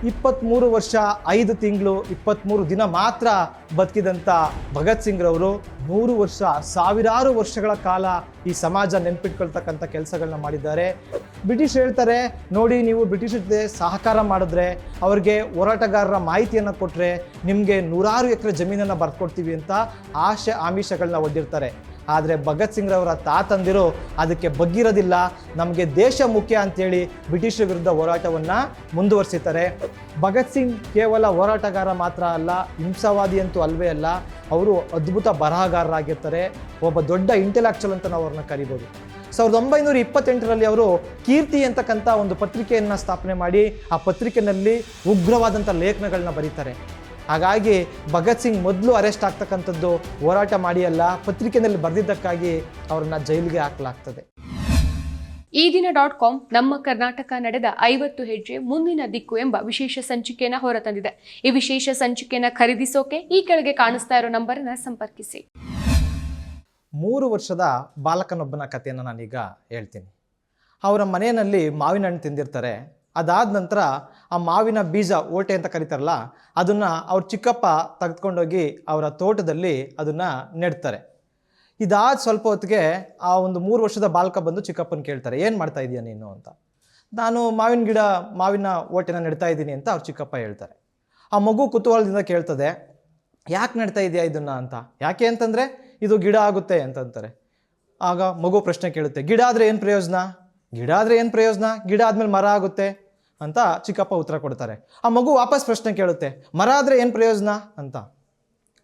23 ವರ್ಷ 5 ತಿಂಗಳು 23 ದಿನ ಮಾತ್ರ ಬದುಕಿದಂಥ ಭಗತ್ ಸಿಂಗ್ ರವರು 100 ವರ್ಷ ಸಾವಿರಾರು ವರ್ಷಗಳ ಕಾಲ ಈ ಸಮಾಜ ನೆನಪಿಟ್ಕೊಳ್ತಕ್ಕಂಥ ಕೆಲಸಗಳನ್ನ ಮಾಡಿದ್ದಾರೆ. ಬ್ರಿಟಿಷ್ ಹೇಳ್ತಾರೆ, ನೋಡಿ ನೀವು ಬ್ರಿಟಿಷ್ ಜೊತೆ ಸಹಕಾರ ಮಾಡಿದ್ರೆ, ಅವ್ರಿಗೆ ಹೋರಾಟಗಾರರ ಮಾಹಿತಿಯನ್ನು ಕೊಟ್ಟರೆ ನಿಮಗೆ 100 ಎಕರೆ ಜಮೀನನ್ನು ಬರ್ಕೊಡ್ತೀವಿ ಅಂತ ಆಮಿಷಗಳನ್ನ ಒಡ್ಡಿರ್ತಾರೆ. ಆದರೆ ಭಗತ್ ಸಿಂಗ್ ರವರ ತಾತಂದಿರು ಅದಕ್ಕೆ ಬಗ್ಗಿರೋದಿಲ್ಲ. ನಮಗೆ ದೇಶ ಮುಖ್ಯ ಅಂತೇಳಿ ಬ್ರಿಟಿಷರ ವಿರುದ್ಧ ಹೋರಾಟವನ್ನು ಮುಂದುವರಿಸಿದ್ದಾರೆ. ಭಗತ್ ಸಿಂಗ್ ಕೇವಲ ಹೋರಾಟಗಾರ ಮಾತ್ರ ಅಲ್ಲ, ಹಿಂಸಾವಾದಿ ಅಂತೂ ಅಲ್ವೇ ಅಲ್ಲ, ಅವರು ಅದ್ಭುತ ಬರಹಗಾರರಾಗಿರ್ತಾರೆ. ಒಬ್ಬ ದೊಡ್ಡ ಇಂಟೆಲೆಕ್ಚುವಲ್ ಅಂತ ನಾವು ಅವ್ರನ್ನ ಕರಿಬೋದು. 1928ರಲ್ಲಿ ಅವರು ಕೀರ್ತಿ ಅಂತಕ್ಕಂಥ ಒಂದು ಪತ್ರಿಕೆಯನ್ನು ಸ್ಥಾಪನೆ ಮಾಡಿ ಆ ಪತ್ರಿಕೆಯಲ್ಲಿ ಉಗ್ರವಾದಂಥ ಲೇಖನಗಳನ್ನ ಬರೀತಾರೆ. ಹಾಗಾಗಿ ಭಗತ್ ಸಿಂಗ್ ಮೊದಲು ಅರೆಸ್ಟ್ ಆಗ್ತಕ್ಕಂಥದ್ದು ಹೋರಾಟ ಮಾಡಿ ಅಲ್ಲ, ಪತ್ರಿಕೆಯಲ್ಲಿ ಬರೆದಿದ್ದಕ್ಕಾಗಿ ಅವ್ರನ್ನ ಜೈಲಿಗೆ ಹಾಕಲಾಗ್ತದೆ. ಈ ದಿನ .com ನಮ್ಮ ಕರ್ನಾಟಕ ನಡೆದ 50 ಹೆಜ್ಜೆ ಮುಂದಿನ ದಿಕ್ಕು ಎಂಬ ವಿಶೇಷ ಸಂಚಿಕೆಯನ್ನು ಹೊರತಂದಿದೆ. ಈ ವಿಶೇಷ ಸಂಚಿಕೆಯನ್ನು ಖರೀದಿಸೋಕೆ ಈ ಕೆಳಗೆ ಕಾಣಿಸ್ತಾ ಇರೋ ನಂಬರನ್ನು ಸಂಪರ್ಕಿಸಿ. 3 ವರ್ಷದ ಬಾಲಕನೊಬ್ಬನ ಕಥೆಯನ್ನು ನಾನೀಗ ಹೇಳ್ತೀನಿ. ಅವರ ಮನೆಯಲ್ಲಿ ಮಾವಿನ ಹಣ್ಣು ತಿಂದಿರ್ತಾರೆ. ಅದಾದ ನಂತರ ಆ ಮಾವಿನ ಬೀಜ ಓಟೆ ಅಂತ ಕರೀತಾರಲ್ಲ, ಅದನ್ನು ಅವ್ರ ಚಿಕ್ಕಪ್ಪ ತೆಗೆದುಕೊಂಡೋಗಿ ಅವರ ತೋಟದಲ್ಲಿ ಅದನ್ನು ನೆಡ್ತಾರೆ. ಇದಾದ ಸ್ವಲ್ಪ ಹೊತ್ತಿಗೆ ಆ ಒಂದು 3 ವರ್ಷದ ಬಾಲಕ ಬಂದು ಚಿಕ್ಕಪ್ಪನ ಕೇಳ್ತಾರೆ, ಏನು ಮಾಡ್ತಾ ಇದೀಯ ನೀನು ಅಂತ. ನಾನು ಮಾವಿನ ಓಟೆನ ನೆಡ್ತಾ ಇದ್ದೀನಿ ಅಂತ ಅವ್ರ ಚಿಕ್ಕಪ್ಪ ಹೇಳ್ತಾರೆ. ಆ ಮಗು ಕುತೂಹಲದಿಂದ ಕೇಳ್ತದೆ, ಯಾಕೆ ನೆಡ್ತಾ ಇದೆಯಾ ಇದನ್ನು ಅಂತ. ಯಾಕೆ ಅಂತಂದರೆ ಇದು ಗಿಡ ಆಗುತ್ತೆ ಅಂತಂತಾರೆ. ಆಗ ಮಗು ಪ್ರಶ್ನೆ ಕೇಳುತ್ತೆ, ಗಿಡ ಆದರೆ ಏನು ಪ್ರಯೋಜನ, ಗಿಡ ಆದಮೇಲೆ ಮರ ಆಗುತ್ತೆ ಅಂತ ಚಿಕ್ಕಪ್ಪ ಉತ್ತರ ಕೊಡ್ತಾರೆ. ಆ ಮಗು ವಾಪಸ್ ಪ್ರಶ್ನೆ ಕೇಳುತ್ತೆ, ಮರ ಆದರೆ ಏನು ಪ್ರಯೋಜನ ಅಂತ.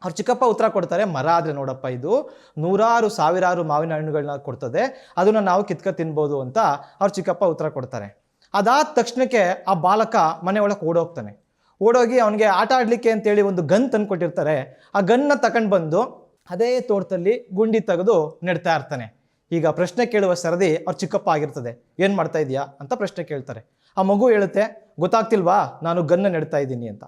ಅವ್ರ ಚಿಕ್ಕಪ್ಪ ಉತ್ತರ ಕೊಡ್ತಾರೆ, ಮರ ಆದರೆ ನೋಡಪ್ಪ ಇದು 100 ಸಾವಿರಾರು ಮಾವಿನ ಹಣ್ಣುಗಳನ್ನ ಕೊಡ್ತದೆ, ಅದನ್ನು ನಾವು ಕಿತ್ಕ ತಿನ್ಬೋದು ಅಂತ ಅವ್ರ ಚಿಕ್ಕಪ್ಪ ಉತ್ತರ ಕೊಡ್ತಾರೆ. ಅದಾದ ತಕ್ಷಣಕ್ಕೆ ಆ ಬಾಲಕ ಮನೆ ಒಳಗೆ ಓಡೋಗಿ ಅವನಿಗೆ ಆಟ ಆಡಲಿಕ್ಕೆ ಅಂತೇಳಿ ಒಂದು ಗನ್ ತಂದು ಕೊಟ್ಟಿರ್ತಾರೆ. ಆ ಗನ್ನ ತಗೊಂಡು ಬಂದು ಅದೇ ತೋಟದಲ್ಲಿ ಗುಂಡಿ ತೆಗೆದು ನೆಡ್ತಾ ಇರ್ತಾನೆ. ಈಗ ಪ್ರಶ್ನೆ ಕೇಳುವ ಸರದಿ ಅವ್ರ ಚಿಕ್ಕಪ್ಪ ಆಗಿರ್ತದೆ. ಏನು ಮಾಡ್ತಾ ಇದೆಯಾ ಅಂತ ಪ್ರಶ್ನೆ ಕೇಳ್ತಾರೆ. ಆ ಮಗು ಹೇಳುತ್ತೆ, ಗೊತ್ತಾಗ್ತಿಲ್ವಾ ನಾನು ಗನ್ನ ನೆಡ್ತಾ ಇದ್ದೀನಿ ಅಂತ.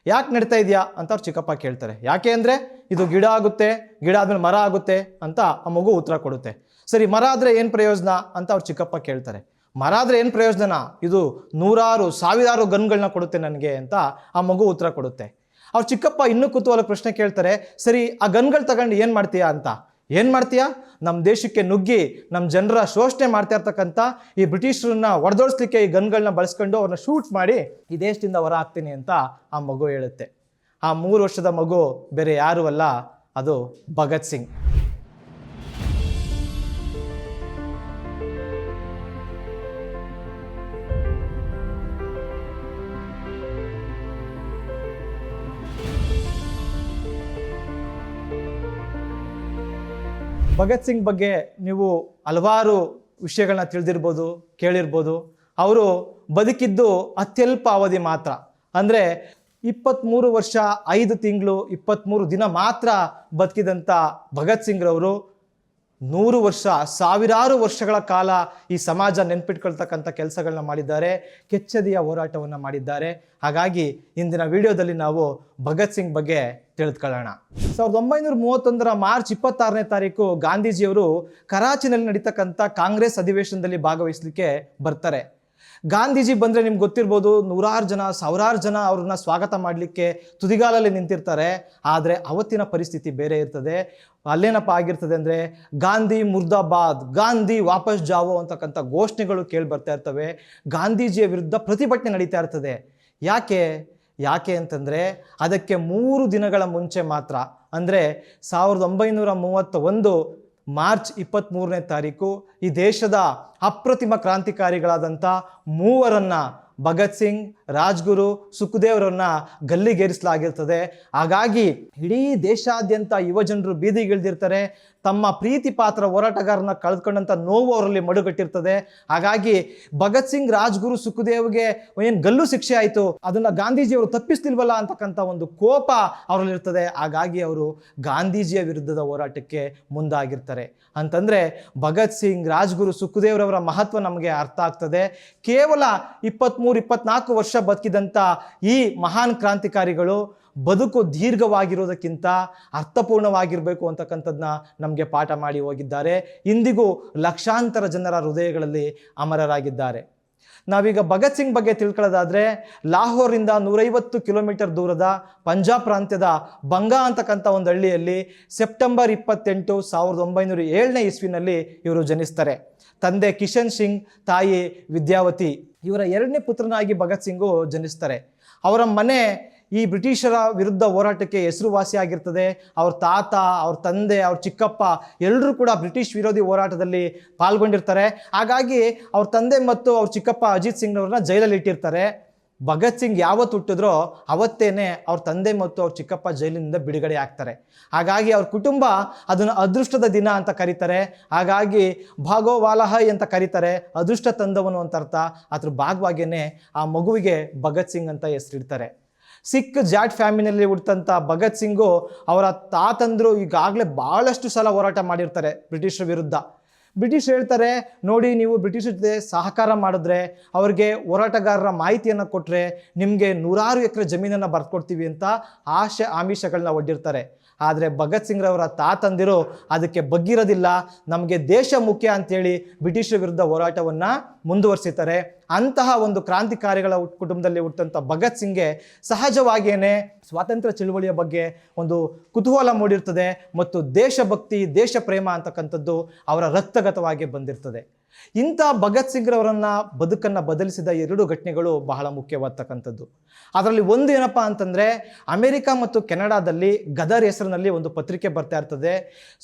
ಯಾಕೆ ನೆಡ್ತಾ ಇದೆಯಾ ಅಂತ ಅವ್ರ ಚಿಕ್ಕಪ್ಪ ಕೇಳ್ತಾರೆ. ಯಾಕೆ ಅಂದರೆ ಇದು ಗಿಡ ಆಗುತ್ತೆ, ಗಿಡ ಆದಮೇಲೆ ಮರ ಆಗುತ್ತೆ ಅಂತ ಆ ಮಗು ಉತ್ತರ ಕೊಡುತ್ತೆ. ಸರಿ, ಮರ ಆದರೆ ಏನು ಪ್ರಯೋಜನ ಅಂತ ಅವ್ರ ಚಿಕ್ಕಪ್ಪ ಕೇಳ್ತಾರೆ. ಮರ ಆದರೆ ಏನು ಪ್ರಯೋಜನ, ಇದು 100 ಸಾವಿರಾರು ಗನ್ಗಳನ್ನ ಕೊಡುತ್ತೆ ನನಗೆ ಅಂತ ಆ ಮಗು ಉತ್ತರ ಕೊಡುತ್ತೆ. ಅವ್ರ ಚಿಕ್ಕಪ್ಪ ಇನ್ನೂ ಕುತೂಹಲ ಪ್ರಶ್ನೆ ಕೇಳ್ತಾರೆ, ಸರಿ ಆ ಗನ್ಗಳು ತಗೊಂಡು ಏನು ಮಾಡ್ತೀಯಾ ಅಂತ. ಏನು ಮಾಡ್ತೀಯಾ, ನಮ್ಮ ದೇಶಕ್ಕೆ ನುಗ್ಗಿ ನಮ್ಮ ಜನರ ಶೋಷಣೆ ಮಾಡ್ತಾ ಇರ್ತಕ್ಕಂಥ ಈ ಬ್ರಿಟಿಷರನ್ನ ಹೊಡೆದೋಡಿಸ್ಲಿಕ್ಕೆ ಈ ಗನ್ಗಳನ್ನ ಬಳಸ್ಕೊಂಡು ಅವ್ರನ್ನ ಶೂಟ್ ಮಾಡಿ ಈ ದೇಶದಿಂದ ಹೊರ ಹಾಕ್ತೀನಿ ಅಂತ ಆ ಮಗು ಹೇಳುತ್ತೆ. ಆ 3 ವರ್ಷದ ಮಗು ಬೇರೆ ಯಾರೂ ಅಲ್ಲ, ಅದು ಭಗತ್ ಸಿಂಗ್. ಭಗತ್ ಸಿಂಗ್ ಬಗ್ಗೆ ನೀವು ಹಲವಾರು ವಿಷಯಗಳನ್ನ ತಿಳಿದಿರ್ಬೋದು, ಕೇಳಿರ್ಬೋದು. ಅವರು ಬದುಕಿದ್ದು ಅತ್ಯಲ್ಪ ಅವಧಿ ಮಾತ್ರ, ಅಂದರೆ 23 ವರ್ಷ 5 ತಿಂಗಳು 23 ದಿನ ಮಾತ್ರ ಬದುಕಿದಂಥ ಭಗತ್ ಸಿಂಗ್ ರವರು 100 ವರ್ಷ ಸಾವಿರಾರು ವರ್ಷಗಳ ಕಾಲ ಈ ಸಮಾಜ ನೆನಪಿಟ್ಕೊಳ್ತಕ್ಕಂಥ ಕೆಲಸಗಳನ್ನ ಮಾಡಿದ್ದಾರೆ, ಕೆಚ್ಚೆದೆಯ ಹೋರಾಟವನ್ನು ಮಾಡಿದ್ದಾರೆ. ಹಾಗಾಗಿ ಇಂದಿನ ವಿಡಿಯೋದಲ್ಲಿ ನಾವು ಭಗತ್ ಸಿಂಗ್ ಬಗ್ಗೆ ತಿಳಿದುಕೊಳ್ಳೋಣ. 1931 ಮಾರ್ಚ್ 26ನೇ ತಾರೀಕು ಗಾಂಧೀಜಿಯವರು ಕರಾಚಿನಲ್ಲಿ ನಡೀತಕ್ಕಂಥ ಕಾಂಗ್ರೆಸ್ ಅಧಿವೇಶನದಲ್ಲಿ ಭಾಗವಹಿಸಲಿಕ್ಕೆ ಬರ್ತಾರೆ. ಗಾಂಧೀಜಿ ಬಂದರೆ ನಿಮ್ಗೆ ಗೊತ್ತಿರ್ಬೋದು, 100 ಜನ ಸಾವಿರಾರು ಜನ ಅವ್ರನ್ನ ಸ್ವಾಗತ ಮಾಡಲಿಕ್ಕೆ ತುದಿಗಾಲಲ್ಲಿ ನಿಂತಿರ್ತಾರೆ. ಆದರೆ ಅವತ್ತಿನ ಪರಿಸ್ಥಿತಿ ಬೇರೆ ಇರ್ತದೆ. ಅಲ್ಲೇನಪ್ಪ ಆಗಿರ್ತದೆ ಅಂದರೆ, ಗಾಂಧಿ ಮುರ್ದಾಬಾದ್, ಗಾಂಧಿ ವಾಪಸ್ ಜಾವೋ ಅಂತಕ್ಕಂಥ ಘೋಷಣೆಗಳು ಕೇಳಿ ಬರ್ತಾ ಇರ್ತವೆ. ಗಾಂಧೀಜಿಯ ವಿರುದ್ಧ ಪ್ರತಿಭಟನೆ ನಡೀತಾ ಇರ್ತದೆ. ಯಾಕೆ ಅಂತಂದರೆ ಅದಕ್ಕೆ 3 ದಿನಗಳ ಮುಂಚೆ ಮಾತ್ರ, ಅಂದರೆ 1931 ಮಾರ್ಚ್ 23ನೇ ತಾರೀಕು ಈ ದೇಶದ ಅಪ್ರತಿಮ ಕ್ರಾಂತಿಕಾರಿಗಳಾದಂಥ 3 ಭಗತ್ ಸಿಂಗ್, ರಾಜ್ಗುರು, ಸುಖದೇವ್ರನ್ನ ಗಲ್ಲಿಗೇರಿಸಲಾಗಿರ್ತದೆ. ಹಾಗಾಗಿ ಇಡೀ ದೇಶಾದ್ಯಂತ ಯುವಜನರು ಬೀದಿಗಿಳಿದಿರ್ತಾರೆ. ತಮ್ಮ ಪ್ರೀತಿ ಪಾತ್ರ ಹೋರಾಟಗಾರನ ಕಳೆದುಕೊಂಡಂಥ ನೋವು ಅವರಲ್ಲಿ ಮಡುಗಟ್ಟಿರ್ತದೆ. ಹಾಗಾಗಿ ಭಗತ್ ಸಿಂಗ್, ರಾಜ್ಗುರು, ಸುಖದೇವ್ಗೆ ಏನು ಗಲ್ಲು ಶಿಕ್ಷೆ ಆಯಿತು, ಅದನ್ನು ಗಾಂಧೀಜಿಯವರು ತಪ್ಪಿಸ್ತಿಲ್ವಲ್ಲ ಅಂತಕ್ಕಂಥ ಒಂದು ಕೋಪ ಅವರಲ್ಲಿರ್ತದೆ. ಹಾಗಾಗಿ ಅವರು ಗಾಂಧೀಜಿಯ ವಿರುದ್ಧದ ಹೋರಾಟಕ್ಕೆ ಮುಂದಾಗಿರ್ತಾರೆ. ಅಂತಂದರೆ ಭಗತ್ ಸಿಂಗ್, ರಾಜ್ಗುರು, ಸುಖದೇವ್ರವರ ಮಹತ್ವ ನಮಗೆ ಅರ್ಥ ಆಗ್ತದೆ. ಕೇವಲ 23-24 ವರ್ಷ ಬದುಕಿದಂಥ ಈ ಮಹಾನ್ ಕ್ರಾಂತಿಕಾರಿಗಳು ಬದುಕು ದೀರ್ಘವಾಗಿರೋದಕ್ಕಿಂತ ಅರ್ಥಪೂರ್ಣವಾಗಿರಬೇಕು ಅಂತಕ್ಕಂಥದ್ದನ್ನ ನಮಗೆ ಪಾಠ ಮಾಡಿ ಹೋಗಿದ್ದಾರೆ. ಇಂದಿಗೂ ಲಕ್ಷಾಂತರ ಜನರ ಹೃದಯಗಳಲ್ಲಿ ಅಮರರಾಗಿದ್ದಾರೆ. ನಾವೀಗ ಭಗತ್ ಸಿಂಗ್ ಬಗ್ಗೆ ತಿಳ್ಕೊಳ್ಳೋದಾದರೆ ಲಾಹೋರಿಂದ 150 ಕಿಲೋಮೀಟರ್ ದೂರದ ಪಂಜಾಬ್ ಪ್ರಾಂತ್ಯದ ಬಂಗಾ ಅಂತಕ್ಕಂಥ ಒಂದು ಹಳ್ಳಿಯಲ್ಲಿ ಸೆಪ್ಟೆಂಬರ್ 28, 1907ನೇ ಇಸ್ವಿನಲ್ಲಿ ಇವರು ಜನಿಸ್ತಾರೆ. ತಂದೆ ಕಿಶನ್ ಸಿಂಗ್, ತಾಯಿ ವಿದ್ಯಾವತಿ. ಇವರ 2ನೇ ಪುತ್ರನಾಗಿ ಭಗತ್ ಸಿಂಗು ಜನಿಸ್ತಾರೆ. ಅವರ ಮನೆ ಈ ಬ್ರಿಟಿಷರ ವಿರುದ್ಧ ಹೋರಾಟಕ್ಕೆ ಹೆಸರುವಾಸಿಯಾಗಿರ್ತದೆ. ಅವ್ರ ತಾತ, ಅವ್ರ ತಂದೆ, ಅವ್ರ ಚಿಕ್ಕಪ್ಪ ಎಲ್ಲರೂ ಕೂಡ ಬ್ರಿಟಿಷ್ ವಿರೋಧಿ ಹೋರಾಟದಲ್ಲಿ ಪಾಲ್ಗೊಂಡಿರ್ತಾರೆ. ಹಾಗಾಗಿ ಅವ್ರ ತಂದೆ ಮತ್ತು ಅವ್ರ ಚಿಕ್ಕಪ್ಪ ಅಜಿತ್ ಸಿಂಗ್ನವ್ರನ್ನ ಜೈಲಲ್ಲಿ ಇಟ್ಟಿರ್ತಾರೆ. ಭಗತ್ ಸಿಂಗ್ ಯಾವತ್ತು ಹುಟ್ಟಿದ್ರೋ ಅವತ್ತೇನೆ ಅವ್ರ ತಂದೆ ಮತ್ತು ಅವ್ರ ಚಿಕ್ಕಪ್ಪ ಜೈಲಿನಿಂದ ಬಿಡುಗಡೆ ಆಗ್ತಾರೆ. ಹಾಗಾಗಿ ಅವ್ರ ಕುಟುಂಬ ಅದನ್ನು ಅದೃಷ್ಟದ ದಿನ ಅಂತ ಕರೀತಾರೆ. ಹಾಗಾಗಿ ಭಾಗೋವಾಲಹೈ ಅಂತ ಕರೀತಾರೆ, ಅದೃಷ್ಟ ತಂದವನು ಅಂತ ಅರ್ಥ. ಅದ್ರ ಭಾಗವಾಗಿಯೇ ಆ ಮಗುವಿಗೆ ಭಗತ್ ಸಿಂಗ್ ಅಂತ ಹೆಸರಿಡ್ತಾರೆ. ಸಿಖ್ ಜಾಟ್ ಫ್ಯಾಮಿಲಿಯಲ್ಲಿ ಹುಟ್ಟಂಥ ಭಗತ್ ಸಿಂಗು ಅವರ ತಾತಂದರು ಈಗಾಗಲೇ ಭಾಳಷ್ಟು ಸಲ ಹೋರಾಟ ಮಾಡಿರ್ತಾರೆ ಬ್ರಿಟಿಷರ ವಿರುದ್ಧ. ಬ್ರಿಟಿಷ್ ಹೇಳ್ತಾರೆ, ನೋಡಿ ನೀವು ಬ್ರಿಟಿಷರ ಜೊತೆ ಸಹಕಾರ ಮಾಡಿದ್ರೆ, ಅವ್ರಿಗೆ ಹೋರಾಟಗಾರರ ಮಾಹಿತಿಯನ್ನು ಕೊಟ್ಟರೆ ನಿಮಗೆ 100 ಎಕರೆ ಜಮೀನನ್ನು ಬರ್ಕೊಡ್ತೀವಿ ಅಂತ ಆಮಿಷಗಳನ್ನ ಒಡ್ಡಿರ್ತಾರೆ. ಆದರೆ ಭಗತ್ ಸಿಂಗ್ರವರ ತಾತಂದಿರು ಅದಕ್ಕೆ ಬಗ್ಗಿರೋದಿಲ್ಲ, ನಮಗೆ ದೇಶ ಮುಖ್ಯ ಅಂತೇಳಿ ಬ್ರಿಟಿಷರ ವಿರುದ್ಧ ಹೋರಾಟವನ್ನು ಮುಂದುವರಿಸಿದ್ದಾರೆ. ಅಂತಹ ಒಂದು ಕ್ರಾಂತಿಕಾರಿಗಳ ಕುಟುಂಬದಲ್ಲಿ ಹುಟ್ಟಂಥ ಭಗತ್ ಸಿಂಗ್ಗೆ ಸಹಜವಾಗಿಯೇ ಸ್ವಾತಂತ್ರ್ಯ ಚಳುವಳಿಯ ಬಗ್ಗೆ ಒಂದು ಕುತೂಹಲ ಮೂಡಿರ್ತದೆ ಮತ್ತು ದೇಶಭಕ್ತಿ, ದೇಶ ಪ್ರೇಮ ಅಂತಕ್ಕಂಥದ್ದು ಅವರ ರಕ್ತಗತವಾಗಿ ಬಂದಿರ್ತದೆ. ಇಂಥ ಭಗತ್ ಸಿಂಗ್ರವರನ್ನ ಬದುಕನ್ನು ಬದಲಿಸಿದ 2 ಘಟನೆಗಳು ಬಹಳ ಮುಖ್ಯವಾಗ್ತಕ್ಕಂಥದ್ದು. ಅದರಲ್ಲಿ ಒಂದು ಏನಪ್ಪ ಅಂತಂದರೆ, ಅಮೆರಿಕ ಮತ್ತು ಕೆನಡಾದಲ್ಲಿ ಗದರ್ ಹೆಸರಿನಲ್ಲಿ ಒಂದು ಪತ್ರಿಕೆ ಬರ್ತಾ ಇರ್ತದೆ.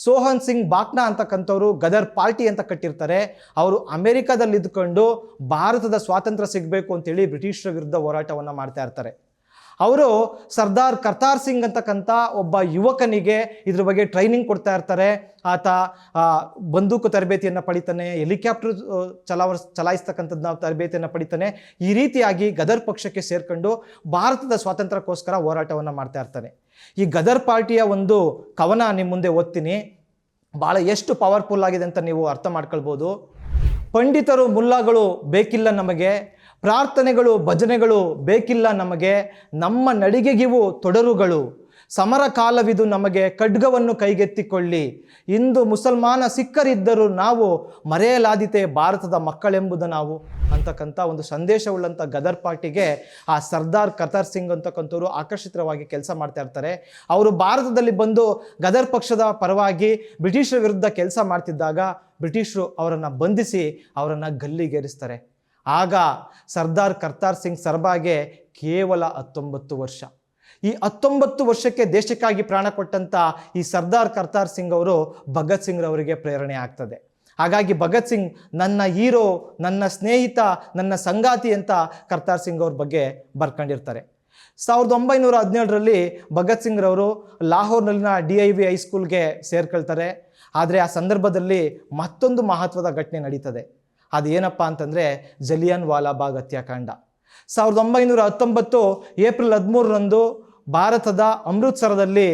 ಸೋಹನ್ ಸಿಂಗ್ ಬಾಕ್ನಾ ಅಂತಕ್ಕಂಥವ್ರು ಗದರ್ ಪಾರ್ಟಿ ಅಂತ ಕಟ್ಟಿರ್ತಾರೆ. ಅವರು ಅಮೆರಿಕದಲ್ಲಿ ಇದ್ದುಕೊಂಡು ಭಾರತದ ಸ್ವಾತಂತ್ರ್ಯ ಸಿಗಬೇಕು ಅಂತೇಳಿ ಬ್ರಿಟಿಷರ ವಿರುದ್ಧ ಹೋರಾಟವನ್ನು ಮಾಡ್ತಾ ಇರ್ತಾರೆ. ಅವರು ಸರ್ದಾರ್ ಕರ್ತಾರ್ ಸಿಂಗ್ ಅಂತಕ್ಕಂಥ ಒಬ್ಬ ಯುವಕನಿಗೆ ಇದ್ರ ಬಗ್ಗೆ ಟ್ರೈನಿಂಗ್ ಕೊಡ್ತಾ ಇರ್ತಾರೆ. ಆತ ಬಂದೂಕು ತರಬೇತಿಯನ್ನು ಪಡಿತಾನೆ, ಹೆಲಿಕಾಪ್ಟರ್ ಚಲಾಯಿಸ್ತಕ್ಕಂಥದ್ದು ತರಬೇತಿಯನ್ನು ಪಡಿತಾನೆ. ಈ ರೀತಿಯಾಗಿ ಗದರ್ ಪಕ್ಷಕ್ಕೆ ಸೇರ್ಕೊಂಡು ಭಾರತದ ಸ್ವಾತಂತ್ರ್ಯಕ್ಕೋಸ್ಕರ ಹೋರಾಟವನ್ನು ಮಾಡ್ತಾ ಇರ್ತಾನೆ. ಈ ಗದರ್ ಪಾರ್ಟಿಯ ಒಂದು ಕವನ ನಿಮ್ಮ ಮುಂದೆ ಓದ್ತೀನಿ. ಭಾಳ ಎಷ್ಟು ಪವರ್ಫುಲ್ ಆಗಿದೆ ಅಂತ ನೀವು ಅರ್ಥ ಮಾಡ್ಕೊಳ್ಬೋದು. ಪಂಡಿತರು ಮುಲ್ಲಾಗಳು ಬೇಕಿಲ್ಲ ನಮಗೆ, ಪ್ರಾರ್ಥನೆಗಳು ಭಜನೆಗಳು ಬೇಕಿಲ್ಲ ನಮಗೆ, ನಮ್ಮ ನಡಿಗೆಗಿವು ತೊಡರುಗಳು, ಸಮರ ಕಾಲವಿದು ನಮಗೆ, ಖಡ್ಗವನ್ನು ಕೈಗೆತ್ತಿಕೊಳ್ಳಿ, ಇಂದು ಮುಸಲ್ಮಾನ ಸಿಖ್ಖರಿದ್ದರೂ ನಾವು, ಮರೆಯಲಾದೀತೆ ಭಾರತದ ಮಕ್ಕಳೆಂಬುದು ನಾವು ಅಂತಕ್ಕಂಥ ಒಂದು ಸಂದೇಶವುಳ್ಳಂಥ ಗದರ್ ಪಾರ್ಟಿಗೆ ಆ ಸರ್ದಾರ್ ಕರ್ತಾರ್ ಸಿಂಗ್ ಅಂತಕ್ಕಂಥವ್ರು ಆಕರ್ಷಿತವಾಗಿ ಕೆಲಸ ಮಾಡ್ತಾ ಇರ್ತಾರೆ. ಅವರು ಭಾರತದಲ್ಲಿ ಬಂದು ಗದರ್ ಪಕ್ಷದ ಪರವಾಗಿ ಬ್ರಿಟಿಷರ ವಿರುದ್ಧ ಕೆಲಸ ಮಾಡ್ತಿದ್ದಾಗ ಬ್ರಿಟಿಷರು ಅವರನ್ನು ಬಂಧಿಸಿ ಅವರನ್ನು ಗಲ್ಲಿಗೇರಿಸ್ತಾರೆ. ಆಗ ಸರ್ದಾರ್ ಕರ್ತಾರ್ ಸಿಂಗ್ ಸರ್ಬಾಗೆ ಕೇವಲ 19 ವರ್ಷ. ಈ 19 ವರ್ಷಕ್ಕೆ ದೇಶಕ್ಕಾಗಿ ಪ್ರಾಣ ಕೊಟ್ಟಂಥ ಈ ಸರ್ದಾರ್ ಕರ್ತಾರ್ ಸಿಂಗ್ ಅವರು ಭಗತ್ ಸಿಂಗ್ರವರಿಗೆ ಪ್ರೇರಣೆ ಆಗ್ತದೆ. ಹಾಗಾಗಿ ಭಗತ್ ಸಿಂಗ್ ನನ್ನ ಹೀರೋ, ನನ್ನ ಸ್ನೇಹಿತ, ನನ್ನ ಸಂಗಾತಿ ಅಂತ ಕರ್ತಾರ್ ಸಿಂಗ್ ಅವ್ರ ಬಗ್ಗೆ ಬರ್ಕೊಂಡಿರ್ತಾರೆ. 1917ರಲ್ಲಿ ಭಗತ್ ಸಿಂಗ್ರವರು ಲಾಹೋರ್ನಲ್ಲಿನ DIV ಹೈಸ್ಕೂಲ್ಗೆ ಸೇರ್ಕೊಳ್ತಾರೆ. ಆದರೆ ಆ ಸಂದರ್ಭದಲ್ಲಿ ಮತ್ತೊಂದು ಮಹತ್ವದ ಘಟನೆ ನಡೀತದೆ. ಅದೇನಪ್ಪ ಅಂತಂದರೆ ಜಲಿಯನ್ ವಾಲಾಬಾಗ್ ಹತ್ಯಾಕಾಂಡ. 1919 ಏಪ್ರಿಲ್ 13ರಂದು ಭಾರತದ ಅಮೃತ್ಸರದಲ್ಲಿ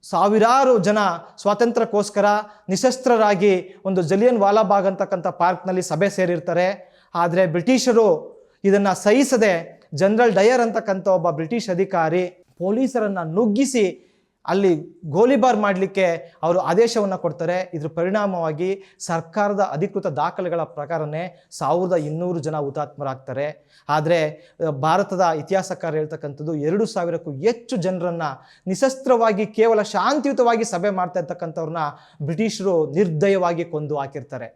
ಸಾವಿರಾರು ಜನ ಸ್ವಾತಂತ್ರ್ಯಕ್ಕೋಸ್ಕರ ನಿಶಸ್ತ್ರರಾಗಿ ಒಂದು ಜಲಿಯನ್ ವಾಲಾಬಾಗ್ ಅಂತಕ್ಕಂಥ ಪಾರ್ಕ್ನಲ್ಲಿ ಸಭೆ ಸೇರಿರ್ತಾರೆ. ಆದರೆ ಬ್ರಿಟಿಷರು ಇದನ್ನು ಸಹಿಸದೆ ಜನರಲ್ ಡಯರ್ ಅಂತಕ್ಕಂಥ ಒಬ್ಬ ಬ್ರಿಟಿಷ್ ಅಧಿಕಾರಿ ಪೊಲೀಸರನ್ನು ನುಗ್ಗಿಸಿ ಅಲ್ಲಿ ಗೋಲಿಬಾರ್ ಮಾಡಲಿಕ್ಕೆ ಅವರು ಆದೇಶವನ್ನು ಕೊಡ್ತಾರೆ. ಇದ್ರ ಪರಿಣಾಮವಾಗಿ ಸರ್ಕಾರದ ಅಧಿಕೃತ ದಾಖಲೆಗಳ ಪ್ರಕಾರನೇ 1200 ಜನ ಹುತಾತ್ಮರಾಗ್ತಾರೆ. ಆದರೆ ಭಾರತದ ಇತಿಹಾಸಕಾರ ಹೇಳ್ತಕ್ಕಂಥದ್ದು 2000ಕ್ಕೂ ಹೆಚ್ಚು ಜನರನ್ನು ನಿಶಸ್ತ್ರವಾಗಿ ಕೇವಲ ಶಾಂತಿಯುತವಾಗಿ ಸಭೆ ಮಾಡ್ತಾ ಇರ್ತಕ್ಕಂಥವ್ರನ್ನ ಬ್ರಿಟಿಷರು ನಿರ್ದಯವಾಗಿ ಕೊಂದು ಹಾಕಿರ್ತಾರೆ.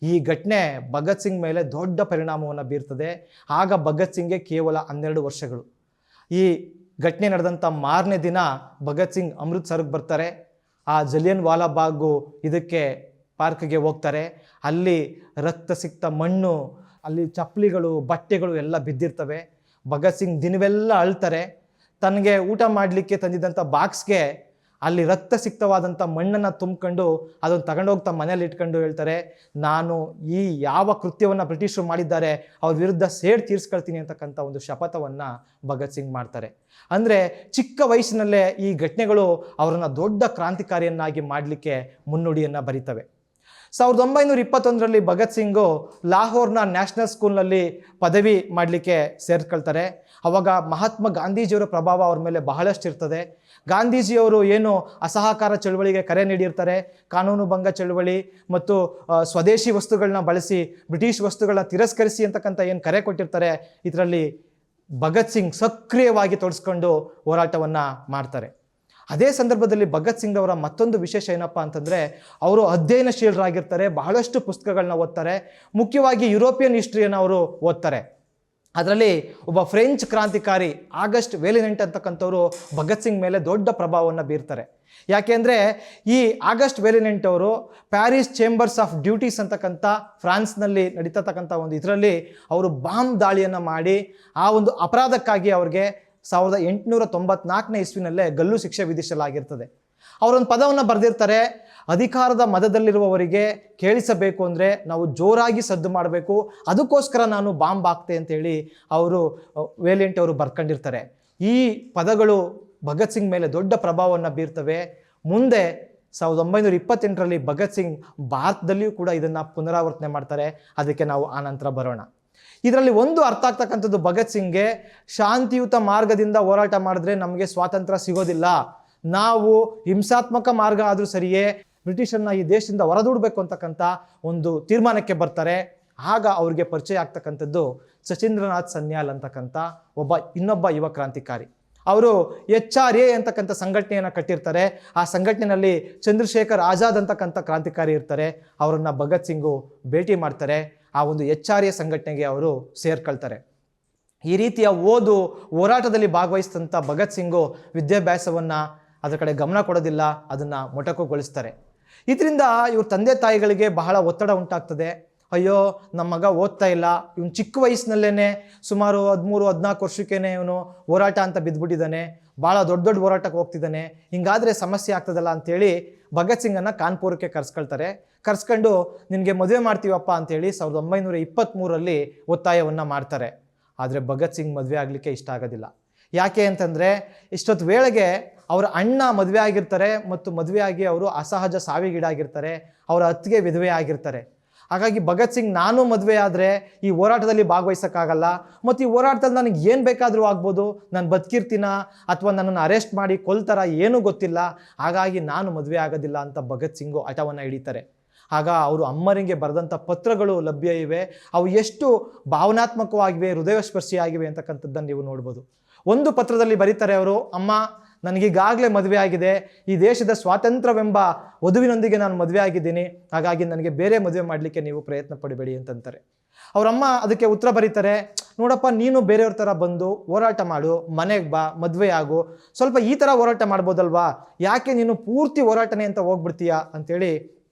ಈ ಘಟನೆ ಭಗತ್ ಸಿಂಗ್ ಮೇಲೆ ದೊಡ್ಡ ಪರಿಣಾಮವನ್ನು ಬೀರ್ತದೆ. ಆಗ ಭಗತ್ ಸಿಂಗ್ಗೆ ಕೇವಲ 12 ವರ್ಷಗಳು. ಈ ಘಟನೆ ನಡೆದಂಥ ಮಾರನೇ ದಿನ ಭಗತ್ ಸಿಂಗ್ ಅಮೃತ್ಸರ್ಗೆ ಬರ್ತಾರೆ. ಆ ಜಲಿಯನ್ ವಾಲಾಬಾಗು ಇದಕ್ಕೆ ಪಾರ್ಕ್ಗೆ ಹೋಗ್ತಾರೆ. ಅಲ್ಲಿ ರಕ್ತ ಸಿಕ್ತ ಮಣ್ಣು, ಅಲ್ಲಿ ಚಪ್ಪಲಿಗಳು, ಬಟ್ಟೆಗಳು ಎಲ್ಲ ಬಿದ್ದಿರ್ತವೆ. ಭಗತ್ ಸಿಂಗ್ ದಿನವೆಲ್ಲ ಅಳ್ತಾರೆ. ತನಗೆ ಊಟ ಮಾಡಲಿಕ್ಕೆ ತಂದಿದ್ದಂಥ ಬಾಕ್ಸ್ಗೆ ಅಲ್ಲಿ ರಕ್ತ ಸಿಕ್ತವಾದಂಥ ಮಣ್ಣನ್ನು ತುಂಬಿಕೊಂಡು ಅದನ್ನು ತಗೊಂಡೋಗ್ತಾ ಮನೇಲಿ ಇಟ್ಕೊಂಡು ಹೇಳ್ತಾರೆ, ನಾನು ಈ ಯಾವ ಕೃತ್ಯವನ್ನು ಬ್ರಿಟಿಷರು ಮಾಡಿದ್ದಾರೆ ಅವ್ರ ವಿರುದ್ಧ ಸೇಡ್ ತೀರಿಸ್ಕೊಳ್ತೀನಿ ಅಂತಕ್ಕಂಥ ಒಂದು ಶಪಥವನ್ನು ಭಗತ್ ಸಿಂಗ್ ಮಾಡ್ತಾರೆ. ಅಂದರೆ ಚಿಕ್ಕ ವಯಸ್ಸಿನಲ್ಲೇ ಈ ಘಟನೆಗಳು ಅವರನ್ನು ದೊಡ್ಡ ಕ್ರಾಂತಿಕಾರಿಯನ್ನಾಗಿ ಮಾಡಲಿಕ್ಕೆ ಮುನ್ನುಡಿಯನ್ನು ಬರೀತವೆ. 1921ರಲ್ಲಿ ಭಗತ್ ಸಿಂಗು ಲಾಹೋರ್ನ ನ್ಯಾಷನಲ್ ಸ್ಕೂಲ್ನಲ್ಲಿ ಪದವಿ ಮಾಡಲಿಕ್ಕೆ ಸೇರ್ಕೊಳ್ತಾರೆ. ಅವಾಗ ಮಹಾತ್ಮ ಗಾಂಧೀಜಿಯವರ ಪ್ರಭಾವ ಅವ್ರ ಮೇಲೆ ಬಹಳಷ್ಟು ಇರ್ತದೆ. ಗಾಂಧೀಜಿಯವರು ಏನು ಅಸಹಕಾರ ಚಳುವಳಿಗೆ ಕರೆ ನೀಡಿರ್ತಾರೆ, ಕಾನೂನು ಭಂಗ ಚಳುವಳಿ ಮತ್ತು ಸ್ವದೇಶಿ ವಸ್ತುಗಳನ್ನ ಬಳಸಿ ಬ್ರಿಟಿಷ್ ವಸ್ತುಗಳನ್ನ ತಿರಸ್ಕರಿಸಿ ಅಂತಕ್ಕಂಥ ಏನು ಕರೆ ಕೊಟ್ಟಿರ್ತಾರೆ, ಇದರಲ್ಲಿ ಭಗತ್ ಸಿಂಗ್ ಸಕ್ರಿಯವಾಗಿ ತೊಡಸ್ಕೊಂಡು ಹೋರಾಟವನ್ನು ಮಾಡ್ತಾರೆ. ಅದೇ ಸಂದರ್ಭದಲ್ಲಿ ಭಗತ್ ಸಿಂಗ್ ಅವರ ಮತ್ತೊಂದು ವಿಶೇಷ ಏನಪ್ಪ ಅಂತಂದರೆ, ಅವರು ಅಧ್ಯಯನಶೀಲರಾಗಿರ್ತಾರೆ, ಬಹಳಷ್ಟು ಪುಸ್ತಕಗಳನ್ನ ಓದ್ತಾರೆ, ಮುಖ್ಯವಾಗಿ ಯುರೋಪಿಯನ್ ಹಿಸ್ಟ್ರಿಯನ್ನು ಅವರು ಓದ್ತಾರೆ. ಅದರಲ್ಲಿ ಒಬ್ಬ ಫ್ರೆಂಚ್ ಕ್ರಾಂತಿಕಾರಿ ಆಗಸ್ಟ್ ವೇಲಿನೆಂಟ್ ಅಂತಕ್ಕಂಥವ್ರು ಭಗತ್ ಸಿಂಗ್ ಮೇಲೆ ದೊಡ್ಡ ಪ್ರಭಾವವನ್ನು ಬೀರ್ತಾರೆ. ಯಾಕೆಂದರೆ ಈ ಆಗಸ್ಟ್ ವೇಲಿನೆಂಟ್ ಅವರು ಪ್ಯಾರಿಸ್ ಚೇಂಬರ್ಸ್ ಆಫ್ ಡ್ಯೂಟೀಸ್ ಅಂತಕ್ಕಂಥ ಫ್ರಾನ್ಸ್ನಲ್ಲಿ ನಡೀತಕ್ಕಂಥ ಒಂದು ಇದರಲ್ಲಿ ಅವರು ಬಾಂಬ್ ದಾಳಿಯನ್ನು ಮಾಡಿ ಆ ಒಂದು ಅಪರಾಧಕ್ಕಾಗಿ ಅವ್ರಿಗೆ 1894ನೇ ಇಸ್ವಿನಲ್ಲೇ ಗಲ್ಲು ಶಿಕ್ಷೆ ವಿಧಿಸಲಾಗಿರ್ತದೆ. ಅವರೊಂದು ಪದವನ್ನು ಬರೆದಿರ್ತಾರೆ, ಅಧಿಕಾರದ ಮದದಲ್ಲಿರುವವರಿಗೆ ಕೇಳಿಸಬೇಕು ಅಂದರೆ ನಾವು ಜೋರಾಗಿ ಸದ್ದು ಮಾಡಬೇಕು, ಅದಕ್ಕೋಸ್ಕರ ನಾನು ಬಾಂಬ್ ಹಾಕ್ತೆ ಅಂತೇಳಿ ಅವರು ವೇಲಿಯಂಟ್ ಅವರು ಬರ್ಕೊಂಡಿರ್ತಾರೆ. ಈ ಪದಗಳು ಭಗತ್ ಸಿಂಗ್ ಮೇಲೆ ದೊಡ್ಡ ಪ್ರಭಾವವನ್ನು ಬೀರ್ತವೆ. ಮುಂದೆ 1928ರಲ್ಲಿ ಭಗತ್ ಸಿಂಗ್ ಭಾರತದಲ್ಲಿಯೂ ಕೂಡ ಇದನ್ನು ಪುನರಾವರ್ತನೆ ಮಾಡ್ತಾರೆ. ಅದಕ್ಕೆ ನಾವು ಆನಂತರ ಬರೋಣ. ಇದರಲ್ಲಿ ಒಂದು ಅರ್ಥ ಆಗ್ತಕ್ಕಂಥದ್ದು, ಭಗತ್ ಸಿಂಗ್ಗೆ ಶಾಂತಿಯುತ ಮಾರ್ಗದಿಂದ ಹೋರಾಟ ಮಾಡಿದ್ರೆ ನಮಗೆ ಸ್ವಾತಂತ್ರ್ಯ ಸಿಗೋದಿಲ್ಲ, ನಾವು ಹಿಂಸಾತ್ಮಕ ಮಾರ್ಗ ಆದರೂ ಸರಿಯೇ ಬ್ರಿಟಿಷರನ್ನ ಈ ದೇಶದಿಂದ ಹೊರದೂಡಬೇಕು ಅಂತಕ್ಕಂಥ ಒಂದು ತೀರ್ಮಾನಕ್ಕೆ ಬರ್ತಾರೆ. ಆಗ ಅವ್ರಿಗೆ ಪರಿಚಯ ಆಗ್ತಕ್ಕಂಥದ್ದು ಸಚೀಂದ್ರನಾಥ್ ಸನ್ಯಾಲ್ ಅಂತಕ್ಕಂಥ ಇನ್ನೊಬ್ಬ ಯುವ ಕ್ರಾಂತಿಕಾರಿ. ಅವರು HRA ಅಂತಕ್ಕಂಥ ಸಂಘಟನೆಯನ್ನು ಕಟ್ಟಿರ್ತಾರೆ. ಆ ಸಂಘಟನೆಯಲ್ಲಿ ಚಂದ್ರಶೇಖರ್ ಆಜಾದ್ ಅಂತಕ್ಕಂಥ ಕ್ರಾಂತಿಕಾರಿ ಇರ್ತಾರೆ. ಅವರನ್ನು ಭಗತ್ ಸಿಂಗು ಭೇಟಿ ಮಾಡ್ತಾರೆ. ಆ ಒಂದು HRA ಸಂಘಟನೆಗೆ ಅವರು ಸೇರ್ಕೊಳ್ತಾರೆ. ಈ ರೀತಿಯ ಹೋರಾಟದಲ್ಲಿ ಭಾಗವಹಿಸಿದಂಥ ಭಗತ್ ಸಿಂಗು ವಿದ್ಯಾಭ್ಯಾಸವನ್ನು ಅದರ ಕಡೆ ಗಮನ ಕೊಡೋದಿಲ್ಲ, ಅದನ್ನು ಮೊಟಕುಗೊಳಿಸ್ತಾರೆ. ಇದರಿಂದ ಇವ್ರ ತಂದೆ ತಾಯಿಗಳಿಗೆ ಬಹಳ ಒತ್ತಡ ಉಂಟಾಗ್ತದೆ. ಅಯ್ಯೋ ನಮ್ಮ ಮಗ ಓದ್ತಾ ಇಲ್ಲ, ಇವನು ಚಿಕ್ಕ ವಯಸ್ಸಿನಲ್ಲೇ ಸುಮಾರು 13-14 ವರ್ಷಕ್ಕೇನೆ ಇವನು ಹೋರಾಟ ಅಂತ ಬಿದ್ದುಬಿಟ್ಟಿದ್ದಾನೆ, ಭಾಳ ದೊಡ್ಡ ದೊಡ್ಡ ಹೋರಾಟಕ್ಕೆ ಹೋಗ್ತಿದ್ದಾನೆ, ಹಿಂಗಾದರೆ ಸಮಸ್ಯೆ ಆಗ್ತದಲ್ಲ ಅಂಥೇಳಿ ಭಗತ್ ಸಿಂಗನ್ನು ಕಾನ್ಪುರಕ್ಕೆ ಕರೆಸ್ಕೊಳ್ತಾರೆ. ಕರೆಸ್ಕೊಂಡು ನಿನಗೆ ಮದುವೆ ಮಾಡ್ತೀವಪ್ಪ ಅಂಥೇಳಿ 1923ರಲ್ಲಿ ಒತ್ತಾಯವನ್ನು ಮಾಡ್ತಾರೆ. ಆದರೆ ಭಗತ್ ಸಿಂಗ್ ಮದುವೆ ಆಗಲಿಕ್ಕೆ ಇಷ್ಟ ಆಗೋದಿಲ್ಲ. ಯಾಕೆ ಅಂತಂದರೆ ಇಷ್ಟೊತ್ತು ವೇಳೆಗೆ ಅವರ ಅಣ್ಣ ಮದುವೆ ಆಗಿರ್ತಾರೆ ಮತ್ತು ಮದುವೆಯಾಗಿ ಅವರು ಅಸಹಜ ಸಾವಿಗೀಡಾಗಿರ್ತಾರೆ, ಅವರ ಅತ್ತಿಗೆ ವಿಧವೆ ಆಗಿರ್ತಾರೆ. ಹಾಗಾಗಿ ಭಗತ್ ಸಿಂಗ್ ನಾನು ಮದುವೆ ಆದರೆ ಈ ಹೋರಾಟದಲ್ಲಿ ಭಾಗವಹಿಸೋಕ್ಕಾಗಲ್ಲ, ಮತ್ತು ಈ ಹೋರಾಟದಲ್ಲಿ ನನಗೆ ಏನು ಬೇಕಾದರೂ ಆಗ್ಬೋದು, ನಾನು ಬದುಕಿರ್ತೀನ ಅಥವಾ ನನ್ನನ್ನು ಅರೆಸ್ಟ್ ಮಾಡಿ ಕೊಲ್ತಾರ ಏನೂ ಗೊತ್ತಿಲ್ಲ, ಹಾಗಾಗಿ ನಾನು ಮದುವೆ ಆಗೋದಿಲ್ಲ ಅಂತ ಭಗತ್ ಸಿಂಗು ಹಠವನ್ನು ಹಿಡಿತಾರೆ. ಆಗ ಅವರು ಅಮ್ಮನಿಗೆ ಬರೆದಂಥ ಪತ್ರಗಳು ಲಭ್ಯ ಇವೆ. ಅವು ಎಷ್ಟು ಭಾವನಾತ್ಮಕವಾಗಿವೆ, ಹೃದಯಸ್ಪರ್ಶಿಯಾಗಿವೆ ಅಂತಕ್ಕಂಥದ್ದನ್ನು ನೀವು ನೋಡ್ಬೋದು. ಒಂದು ಪತ್ರದಲ್ಲಿ ಬರೀತಾರೆ ಅವರು, ಅಮ್ಮ ನನಗೀಗಾಗಲೇ ಮದುವೆ ಆಗಿದೆ, ಈ ದೇಶದ ಸ್ವಾತಂತ್ರ್ಯವೆಂಬ ವಧುವಿನೊಂದಿಗೆ ನಾನು ಮದುವೆ ಆಗಿದ್ದೀನಿ, ಹಾಗಾಗಿ ನನಗೆ ಬೇರೆ ಮದುವೆ ಮಾಡಲಿಕ್ಕೆ ನೀವು ಪ್ರಯತ್ನ ಪಡಬೇಡಿ ಅಂತಂತಾರೆ. ಅವರಮ್ಮ ಅದಕ್ಕೆ ಉತ್ತರ ಬರೀತಾರೆ, ನೋಡಪ್ಪ ನೀನು ಬೇರೆಯವ್ರ ಥರ ಬಂದು ಹೋರಾಟ ಮಾಡು, ಮನೆಗೆ ಬಾ, ಮದುವೆ ಆಗು, ಸ್ವಲ್ಪ ಈ ಥರ ಹೋರಾಟ ಮಾಡ್ಬೋದಲ್ವಾ, ಯಾಕೆ ನೀನು ಪೂರ್ತಿ ಹೋರಾಟನೇ ಅಂತ ಹೋಗ್ಬಿಡ್ತೀಯಾ ಅಂತೇಳಿ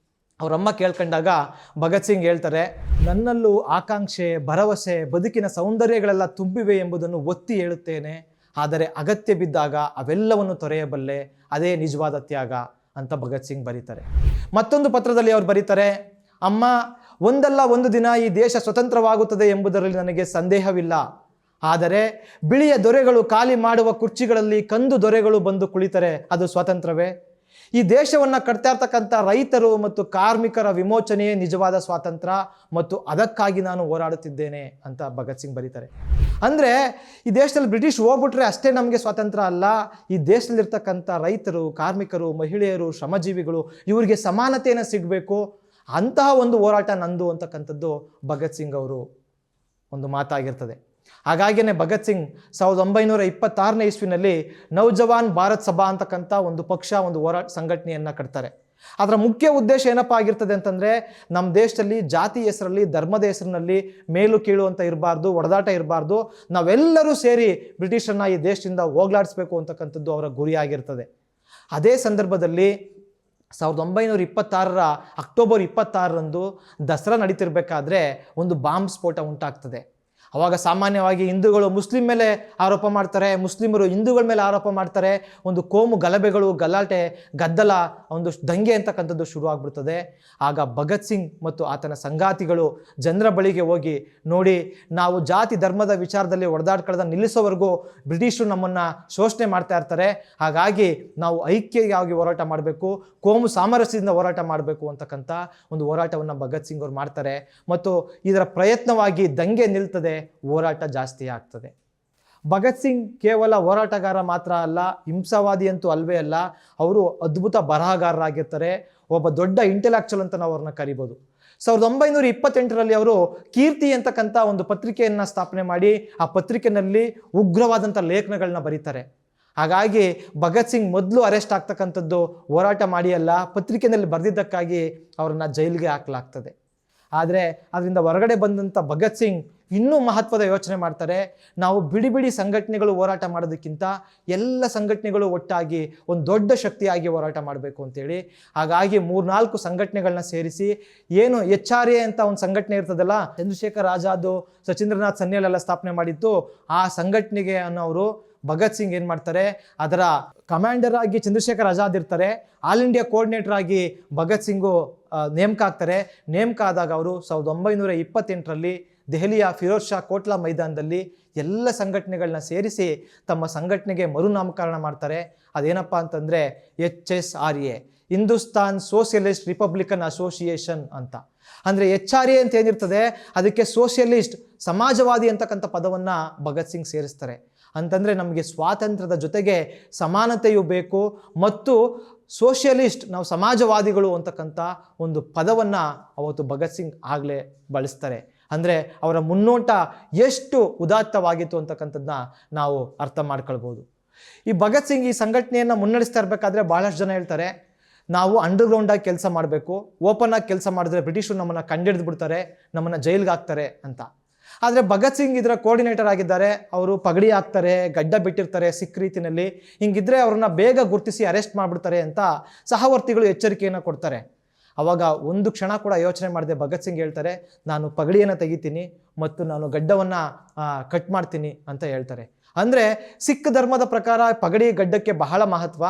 ಅವರಮ್ಮ ಕೇಳ್ಕೊಂಡಾಗ ಭಗತ್ ಸಿಂಗ್ ಹೇಳ್ತಾರೆ, ನನ್ನಲ್ಲೂ ಆಕಾಂಕ್ಷೆ, ಭರವಸೆ, ಬದುಕಿನ ಸೌಂದರ್ಯಗಳೆಲ್ಲ ತುಂಬಿವೆ ಎಂಬುದನ್ನು ಒತ್ತಿ ಹೇಳುತ್ತೇನೆ, ಆದರೆ ಅಗತ್ಯ ಬಿದ್ದಾಗ ಅವೆಲ್ಲವನ್ನು ತೊರೆಯಬಲ್ಲೆ, ಅದೇ ನಿಜವಾದ ತ್ಯಾಗ ಅಂತ ಭಗತ್ ಸಿಂಗ್ ಬರೀತಾರೆ. ಮತ್ತೊಂದು ಪತ್ರದಲ್ಲಿ ಅವರು ಬರೀತಾರೆ, ಅಮ್ಮ ಒಂದಲ್ಲ ಒಂದು ದಿನ ಈ ದೇಶ ಸ್ವತಂತ್ರವಾಗುತ್ತದೆ ಎಂಬುದರಲ್ಲಿ ನನಗೆ ಸಂದೇಹವಿಲ್ಲ, ಆದರೆ ಬಿಳಿಯ ದೊರೆಗಳು ಖಾಲಿ ಮಾಡುವ ಕುರ್ಚಿಗಳಲ್ಲಿ ಕಂದು ದೊರೆಗಳು ಬಂದು ಕುಳಿತರೆ ಅದು ಸ್ವಾತಂತ್ರ್ಯವೇ? ಈ ದೇಶವನ್ನು ಕಟ್ತಾ ಇರ್ತಕ್ಕಂಥ ರೈತರು ಮತ್ತು ಕಾರ್ಮಿಕರ ವಿಮೋಚನೆಯೇ ನಿಜವಾದ ಸ್ವಾತಂತ್ರ್ಯ, ಮತ್ತು ಅದಕ್ಕಾಗಿ ನಾನು ಹೋರಾಡುತ್ತಿದ್ದೇನೆ ಅಂತ ಭಗತ್ ಸಿಂಗ್ ಬರೀತಾರೆ. ಅಂದರೆ ಈ ದೇಶದಲ್ಲಿ ಬ್ರಿಟಿಷ್ ಹೋಗ್ಬಿಟ್ರೆ ಅಷ್ಟೇ ನಮಗೆ ಸ್ವಾತಂತ್ರ್ಯ ಅಲ್ಲ, ಈ ದೇಶದಲ್ಲಿರ್ತಕ್ಕಂಥ ರೈತರು, ಕಾರ್ಮಿಕರು, ಮಹಿಳೆಯರು, ಶ್ರಮಜೀವಿಗಳು ಇವರಿಗೆ ಸಮಾನತೆಯನ್ನು ಸಿಗಬೇಕು, ಅಂತಹ ಒಂದು ಹೋರಾಟ ನಂದು ಅಂತಕ್ಕಂಥದ್ದು ಭಗತ್ ಸಿಂಗ್ ಅವರು ಒಂದು ಮಾತಾಗಿರ್ತದೆ. ಹಾಗಾಗಿಯೇ ಭಗತ್ ಸಿಂಗ್ 1926ನೇ ಇಸ್ವಿನಲ್ಲಿ ನೌಜವಾನ್ ಭಾರತ್ ಸಭಾ ಅಂತಕ್ಕಂಥ ಒಂದು ಪಕ್ಷ, ಒಂದು ಹೋರಾಟ ಸಂಘಟನೆಯನ್ನು ಕಟ್ತಾರೆ. ಅದರ ಮುಖ್ಯ ಉದ್ದೇಶ ಏನಪ್ಪ ಆಗಿರ್ತದೆ ಅಂತಂದರೆ, ನಮ್ಮ ದೇಶದಲ್ಲಿ ಜಾತಿ ಹೆಸರಲ್ಲಿ, ಧರ್ಮದ ಹೆಸರಿನಲ್ಲಿ ಮೇಲು ಕೀಳು ಅಂತ ಇರಬಾರ್ದು, ಒಡೆದಾಟ ಇರಬಾರ್ದು, ನಾವೆಲ್ಲರೂ ಸೇರಿ ಬ್ರಿಟಿಷರನ್ನ ಈ ದೇಶದಿಂದ ಹೋಗ್ಲಾಡಿಸ್ಬೇಕು ಅಂತಕ್ಕಂಥದ್ದು ಅವರ ಗುರಿಯಾಗಿರ್ತದೆ. ಅದೇ ಸಂದರ್ಭದಲ್ಲಿ 1926ರ ಅಕ್ಟೋಬರ್ 26ರಂದು ದಸರಾ ನಡೀತಿರ್ಬೇಕಾದ್ರೆ ಒಂದು ಬಾಂಬ್ ಸ್ಫೋಟ ಉಂಟಾಗ್ತದೆ. ಅವಾಗ ಸಾಮಾನ್ಯವಾಗಿ ಹಿಂದೂಗಳು ಮುಸ್ಲಿಂ ಮೇಲೆ ಆರೋಪ ಮಾಡ್ತಾರೆ, ಮುಸ್ಲಿಮರು ಹಿಂದೂಗಳ ಮೇಲೆ ಆರೋಪ ಮಾಡ್ತಾರೆ. ಒಂದು ಕೋಮು ಗಲಭೆಗಳು, ಗಲಾಟೆ, ಗದ್ದಲ, ಒಂದು ದಂಗೆ ಅಂತಕ್ಕಂಥದ್ದು ಶುರುವಾಗ್ಬಿಡ್ತದೆ. ಆಗ ಭಗತ್ ಸಿಂಗ್ ಮತ್ತು ಆತನ ಸಂಗಾತಿಗಳು ಜನರ ಬಳಿಗೆ ಹೋಗಿ, ನೋಡಿ, ನಾವು ಜಾತಿ ಧರ್ಮದ ವಿಚಾರದಲ್ಲಿ ಹೊಡೆದಾಡ್ಕೊಳ್ಳೋದ ನಿಲ್ಲಿಸೋವರೆಗೂ ಬ್ರಿಟಿಷರು ನಮ್ಮನ್ನು ಶೋಷಣೆ ಮಾಡ್ತಾ ಇರ್ತಾರೆ. ಹಾಗಾಗಿ ನಾವು ಐಕ್ಯವಾಗಿ ಹೋರಾಟ ಮಾಡಬೇಕು, ಕೋಮು ಸಾಮರಸ್ಯದಿಂದ ಹೋರಾಟ ಮಾಡಬೇಕು ಅಂತಕ್ಕಂಥ ಒಂದು ಹೋರಾಟವನ್ನು ಭಗತ್ ಸಿಂಗ್ ಅವರು ಮಾಡ್ತಾರೆ. ಮತ್ತು ಇದರ ಪ್ರಯತ್ನವಾಗಿ ದಂಗೆ ನಿಲ್ತದೆ, ಹೋರಾಟ ಜಾಸ್ತಿ ಆಗ್ತದೆ. ಭಗತ್ ಸಿಂಗ್ ಕೇವಲ ಹೋರಾಟಗಾರ ಮಾತ್ರ ಅಲ್ಲ, ಹಿಂಸಾವಾದಿ ಅಂತೂ ಅಲ್ವೇ ಅಲ್ಲ, ಅವರು ಅದ್ಭುತ ಬರಹಗಾರರಾಗಿರ್ತಾರೆ. ಒಬ್ಬ ದೊಡ್ಡ ಇಂಟೆಲೆಕ್ಚುಯಲ್ ಅಂತ ನಾವು ಅವ್ರನ್ನ ಕರಿಬೋದು. 1928ರಲ್ಲಿ ಅವರು ಕೀರ್ತಿ ಅಂತಕ್ಕಂಥ ಒಂದು ಪತ್ರಿಕೆಯನ್ನು ಸ್ಥಾಪನೆ ಮಾಡಿ ಆ ಪತ್ರಿಕೆಯಲ್ಲಿ ಉಗ್ರವಾದಂಥ ಲೇಖನಗಳನ್ನ ಬರೀತಾರೆ. ಹಾಗಾಗಿ ಭಗತ್ ಸಿಂಗ್ ಮೊದಲು ಅರೆಸ್ಟ್ ಆಗ್ತಕ್ಕಂಥದ್ದು ಹೋರಾಟ ಮಾಡಿ ಅಲ್ಲ, ಪತ್ರಿಕೆಯಲ್ಲಿ ಬರೆದಿದ್ದಕ್ಕಾಗಿ ಅವರನ್ನು ಜೈಲಿಗೆ ಹಾಕಲಾಗ್ತದೆ. ಆದರೆ ಅದರಿಂದ ಹೊರಗಡೆ ಬಂದಂಥ ಭಗತ್ ಸಿಂಗ್ ಇನ್ನೂ ಮಹತ್ವದ ಯೋಚನೆ ಮಾಡ್ತಾರೆ. ನಾವು ಬಿಡಿ ಬಿಡಿ ಸಂಘಟನೆಗಳು ಹೋರಾಟ ಮಾಡೋದಕ್ಕಿಂತ ಎಲ್ಲ ಸಂಘಟನೆಗಳು ಒಟ್ಟಾಗಿ ಒಂದು ದೊಡ್ಡ ಶಕ್ತಿಯಾಗಿ ಹೋರಾಟ ಮಾಡಬೇಕು ಅಂತೇಳಿ, ಹಾಗಾಗಿ 3-4 ಸಂಘಟನೆಗಳನ್ನ ಸೇರಿಸಿ, ಏನು HRA ಅಂತ ಒಂದು ಸಂಘಟನೆ ಇರ್ತದಲ್ಲ, ಚಂದ್ರಶೇಖರ್ ಆಜಾದ್, ಸಚೀಂದ್ರನಾಥ್ ಸನ್ಯಾಲ್ ಎಲ್ಲ ಸ್ಥಾಪನೆ ಮಾಡಿತ್ತು. ಆ ಸಂಘಟನೆಗೆ ಅನ್ನೋರು ಭಗತ್ ಸಿಂಗ್ ಏನು ಮಾಡ್ತಾರೆ, ಅದರ ಕಮಾಂಡರ್ ಆಗಿ ಚಂದ್ರಶೇಖರ್ ಆಜಾದ್ ಇರ್ತಾರೆ. ಆಲ್ ಇಂಡಿಯಾ ಕೋಆರ್ಡಿನೇಟರ್ ಆಗಿ ಭಗತ್ ಸಿಂಗು ನೇಮಕ ಆಗ್ತಾರೆ. ನೇಮಕ ಆದಾಗ ಅವರು 1928ರಲ್ಲಿ ದೆಹಲಿಯ ಫಿರೋಜ್ ಶಾ ಕೋಟ್ಲಾ ಮೈದಾನದಲ್ಲಿ ಎಲ್ಲ ಸಂಘಟನೆಗಳನ್ನ ಸೇರಿಸಿ ತಮ್ಮ ಸಂಘಟನೆಗೆ ಮರುನಾಮಕರಣ ಮಾಡ್ತಾರೆ. ಅದೇನಪ್ಪ ಅಂತಂದರೆ HSRA, Hindustan socialist Republican association ಅಂತ. ಅಂದರೆ HRA ಅಂತ ಏನಿರ್ತದೆ ಅದಕ್ಕೆ ಸೋಷಿಯಲಿಸ್ಟ್, ಸಮಾಜವಾದಿ ಅಂತಕ್ಕಂಥ ಪದವನ್ನು ಭಗತ್ ಸಿಂಗ್ ಸೇರಿಸ್ತಾರೆ. ಅಂತಂದರೆ ನಮಗೆ ಸ್ವಾತಂತ್ರ್ಯದ ಜೊತೆಗೆ ಸಮಾನತೆಯೂ ಬೇಕು ಮತ್ತು ಸೋಷಿಯಲಿಸ್ಟ್, ನಾವು ಸಮಾಜವಾದಿಗಳು ಅಂತಕ್ಕಂಥ ಒಂದು ಪದವನ್ನು ಅವತ್ತು ಭಗತ್ ಸಿಂಗ್ ಆಗಲೇ ಬಳಸ್ತಾರೆ. ಅಂದರೆ ಅವರ ಮುನ್ನೋಟ ಎಷ್ಟು ಉದಾತ್ತವಾಗಿತ್ತು ಅಂತಕ್ಕಂಥದ್ದನ್ನ ನಾವು ಅರ್ಥ ಮಾಡ್ಕೊಳ್ಬೋದು. ಈ ಭಗತ್ ಸಿಂಗ್ ಈ ಸಂಘಟನೆಯನ್ನು ಮುನ್ನಡೆಸ್ತಾ ಇರಬೇಕಾದ್ರೆ ಭಾಳಷ್ಟು ಜನ ಹೇಳ್ತಾರೆ, ನಾವು ಅಂಡರ್ಗ್ರೌಂಡಾಗಿ ಕೆಲಸ ಮಾಡಬೇಕು, ಓಪನ್ ಆಗಿ ಕೆಲಸ ಮಾಡಿದ್ರೆ ಬ್ರಿಟಿಷರು ನಮ್ಮನ್ನು ಕಂಡಿಡ್ದು ಬಿಡ್ತಾರೆ, ನಮ್ಮನ್ನು ಜೈಲಿಗೆ ಹಾಕ್ತಾರೆ ಅಂತ. ಆದರೆ ಭಗತ್ ಸಿಂಗ್ ಇದರ ಕೋಆರ್ಡಿನೇಟರ್ ಆಗಿದ್ದಾರೆ. ಅವರು ಪಗಡಿ ಹಾಕ್ತಾರೆ, ಗಡ್ಡ ಬಿಟ್ಟಿರ್ತಾರೆ ಸಿಖ್ ರೀತಿಯಲ್ಲಿ. ಹಿಂಗಿದ್ರೆ ಅವ್ರನ್ನ ಬೇಗ ಗುರುತಿಸಿ ಅರೆಸ್ಟ್ ಮಾಡಿಬಿಡ್ತಾರೆ ಅಂತ ಸಹವರ್ತಿಗಳು ಎಚ್ಚರಿಕೆಯನ್ನು ಕೊಡ್ತಾರೆ. ಅವಾಗ ಒಂದು ಕ್ಷಣ ಕೂಡ ಯೋಚನೆ ಮಾಡಿದೆ ಭಗತ್ ಸಿಂಗ್ ಹೇಳ್ತಾರೆ, ನಾನು ಪಗಡಿಯನ್ನು ತೆಗಿತೀನಿ ಮತ್ತು ನಾನು ಗಡ್ಡವನ್ನು ಕಟ್ ಮಾಡ್ತೀನಿ ಅಂತ ಹೇಳ್ತಾರೆ. ಅಂದರೆ ಸಿಖ್ ಧರ್ಮದ ಪ್ರಕಾರ ಪಗಡಿ ಗಡ್ಡಕ್ಕೆ ಬಹಳ ಮಹತ್ವ.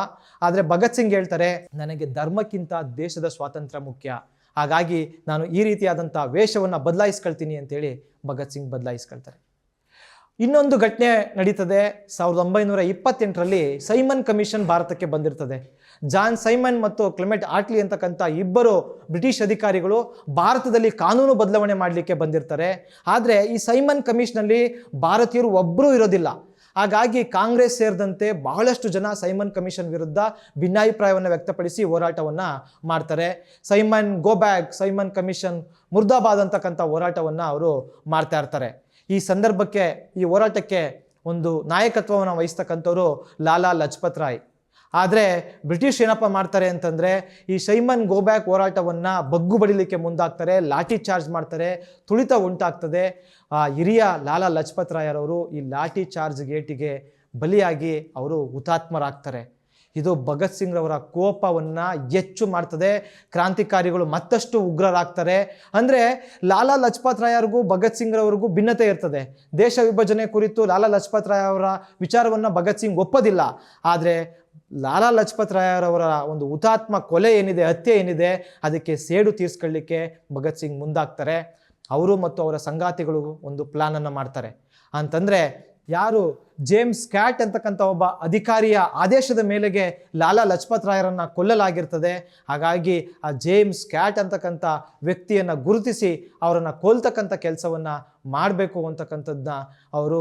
ಆದರೆ ಭಗತ್ ಸಿಂಗ್ ಹೇಳ್ತಾರೆ, ನನಗೆ ಧರ್ಮಕ್ಕಿಂತ ದೇಶದ ಸ್ವಾತಂತ್ರ್ಯ ಮುಖ್ಯ, ಹಾಗಾಗಿ ನಾನು ಈ ರೀತಿಯಾದಂಥ ವೇಷವನ್ನು ಬದಲಾಯಿಸ್ಕೊಳ್ತೀನಿ ಅಂತೇಳಿ ಭಗತ್ ಸಿಂಗ್ ಬದಲಾಯಿಸ್ಕೊಳ್ತಾರೆ. ಇನ್ನೊಂದು ಘಟನೆ ನಡೀತದೆ. 1928ರಲ್ಲಿ ಸೈಮನ್ ಕಮಿಷನ್ ಭಾರತಕ್ಕೆ ಬಂದಿರ್ತದೆ. ಜಾನ್ ಸೈಮನ್ ಮತ್ತು ಕ್ಲೆಮೆಂಟ್ ಆಟ್ಲಿ ಅಂತಕ್ಕಂಥ ಇಬ್ಬರು ಬ್ರಿಟಿಷ್ ಅಧಿಕಾರಿಗಳು ಭಾರತದಲ್ಲಿ ಕಾನೂನು ಬದಲಾವಣೆ ಮಾಡಲಿಕ್ಕೆ ಬಂದಿರ್ತಾರೆ. ಆದರೆ ಈ ಸೈಮನ್ ಕಮಿಷನಲ್ಲಿ ಭಾರತೀಯರು ಒಬ್ಬರೂ ಇರೋದಿಲ್ಲ. ಹಾಗಾಗಿ ಕಾಂಗ್ರೆಸ್ ಸೇರಿದಂತೆ ಬಹಳಷ್ಟು ಜನ ಸೈಮನ್ ಕಮಿಷನ್ ವಿರುದ್ಧ ಭಿನ್ನಾಭಿಪ್ರಾಯವನ್ನು ವ್ಯಕ್ತಪಡಿಸಿ ಹೋರಾಟವನ್ನು ಮಾಡ್ತಾರೆ. Simon go back, Simon commission ಮುರ್ದಾಬಾದ್ ಅಂತಕ್ಕಂಥ ಹೋರಾಟವನ್ನು ಅವರು ಮಾಡ್ತಾ ಇರ್ತಾರೆ. ಈ ಸಂದರ್ಭಕ್ಕೆ, ಈ ಹೋರಾಟಕ್ಕೆ ಒಂದು ನಾಯಕತ್ವವನ್ನು ವಹಿಸ್ತಕ್ಕಂಥವ್ರು ಲಾಲಾ ಲಜಪತ್ ರಾಯ್. ಆದರೆ ಬ್ರಿಟಿಷ್ ಏನಪ್ಪ ಮಾಡ್ತಾರೆ ಅಂತಂದರೆ, ಈ ಸೈಮನ್ ಗೋ ಬ್ಯಾಕ್ ಹೋರಾಟವನ್ನು ಬಗ್ಗು ಬಡಿಲಿಕ್ಕೆ ಮುಂದಾಗ್ತಾರೆ, ಲಾಠಿ ಚಾರ್ಜ್ ಮಾಡ್ತಾರೆ, ತುಳಿತ ಉಂಟಾಗ್ತದೆ. ಹಿರಿಯ ಲಾಲಾ ಲಜಪತ್ ರಾಯರವರು ಈ ಲಾಠಿ ಚಾರ್ಜ್ ಗೇಟಿಗೆ ಬಲಿಯಾಗಿ ಅವರು ಹುತಾತ್ಮರಾಗ್ತಾರೆ. ಇದು ಭಗತ್ ಸಿಂಗ್ ರವರ ಕೋಪವನ್ನು ಹೆಚ್ಚು ಮಾಡ್ತದೆ. ಕ್ರಾಂತಿಕಾರಿಗಳು ಮತ್ತಷ್ಟು ಉಗ್ರರಾಗ್ತಾರೆ. ಅಂದರೆ ಲಾಲಾ ಲಜಪತ್ ರಾಯರಿಗೂ ಭಗತ್ ಸಿಂಗ್ ರವರಿಗೂ ಭಿನ್ನತೆ ಇರ್ತದೆ. ದೇಶ ವಿಭಜನೆ ಕುರಿತು ಲಾಲಾ ಲಜಪತ್ ರಾಯ್ ಅವರ ವಿಚಾರವನ್ನು ಭಗತ್ ಸಿಂಗ್ ಒಪ್ಪೋದಿಲ್ಲ. ಆದರೆ ಲಾಲಾ ಲಜಪತ್ ರಾಯರವರ ಒಂದು ಹುತಾತ್ಮ ಕೊಲೆ ಏನಿದೆ, ಹತ್ಯೆ ಏನಿದೆ, ಅದಕ್ಕೆ ಸೇಡು ತೀರಿಸ್ಕೊಳ್ಳಿಕ್ಕೆ ಭಗತ್ ಸಿಂಗ್ ಮುಂದಾಗ್ತಾರೆ. ಅವರು ಮತ್ತು ಅವರ ಸಂಗಾತಿಗಳು ಒಂದು ಪ್ಲಾನನ್ನು ಮಾಡ್ತಾರೆ. ಅಂತಂದರೆ ಯಾರು ಜೇಮ್ಸ್ ಕ್ಯಾಟ್ ಅಂತಕ್ಕಂಥ ಒಬ್ಬ ಅಧಿಕಾರಿಯ ಆದೇಶದ ಮೇಲೆಗೆ ಲಾಲಾ ಲಜಪತ್ ರಾಯರನ್ನು ಕೊಲ್ಲಲಾಗಿರ್ತದೆ. ಹಾಗಾಗಿ ಆ ಜೇಮ್ಸ್ ಕ್ಯಾಟ್ ಅಂತಕ್ಕಂಥ ವ್ಯಕ್ತಿಯನ್ನು ಗುರುತಿಸಿ ಅವರನ್ನು ಕೊಲ್ತಕ್ಕಂಥ ಕೆಲಸವನ್ನು ಮಾಡಬೇಕು ಅಂತಕ್ಕಂಥದ್ದನ್ನ ಅವರು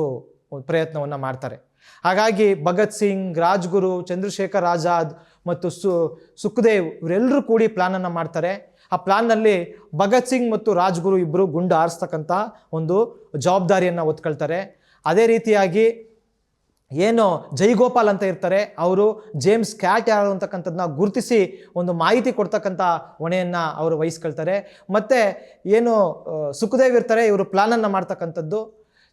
ಪ್ರಯತ್ನವನ್ನು ಮಾಡ್ತಾರೆ. ಹಾಗಾಗಿ ಭಗತ್ ಸಿಂಗ್, ರಾಜ್ಗುರು, ಚಂದ್ರಶೇಖರ್ ಆಜಾದ್ ಮತ್ತು ಸುಖದೇವ್ ಇವರೆಲ್ಲರೂ ಕೂಡಿ ಪ್ಲಾನನ್ನು ಮಾಡ್ತಾರೆ. ಆ ಪ್ಲಾನ್ನಲ್ಲಿ ಭಗತ್ ಸಿಂಗ್ ಮತ್ತು ರಾಜ್ಗುರು ಇಬ್ಬರು ಗುಂಡು ಹಾರಿಸ್ತಕ್ಕಂಥ ಒಂದು ಜವಾಬ್ದಾರಿಯನ್ನು ಹೊತ್ಕೊಳ್ತಾರೆ. ಅದೇ ರೀತಿಯಾಗಿ ಏನು ಜೈಗೋಪಾಲ್ ಅಂತ ಇರ್ತಾರೆ, ಅವರು ಜೇಮ್ಸ್ ಕ್ಯಾಟ್ ಯಾರು ಅಂತಕ್ಕಂಥದ್ದನ್ನ ಗುರುತಿಸಿ ಒಂದು ಮಾಹಿತಿ ಕೊಡ್ತಕ್ಕಂಥ ಹೊಣೆಯನ್ನು ಅವರು ವಹಿಸ್ಕೊಳ್ತಾರೆ. ಮತ್ತು ಏನು ಸುಖದೇವ್ ಇರ್ತಾರೆ, ಇವರು ಪ್ಲಾನನ್ನು ಮಾಡ್ತಕ್ಕಂಥದ್ದು.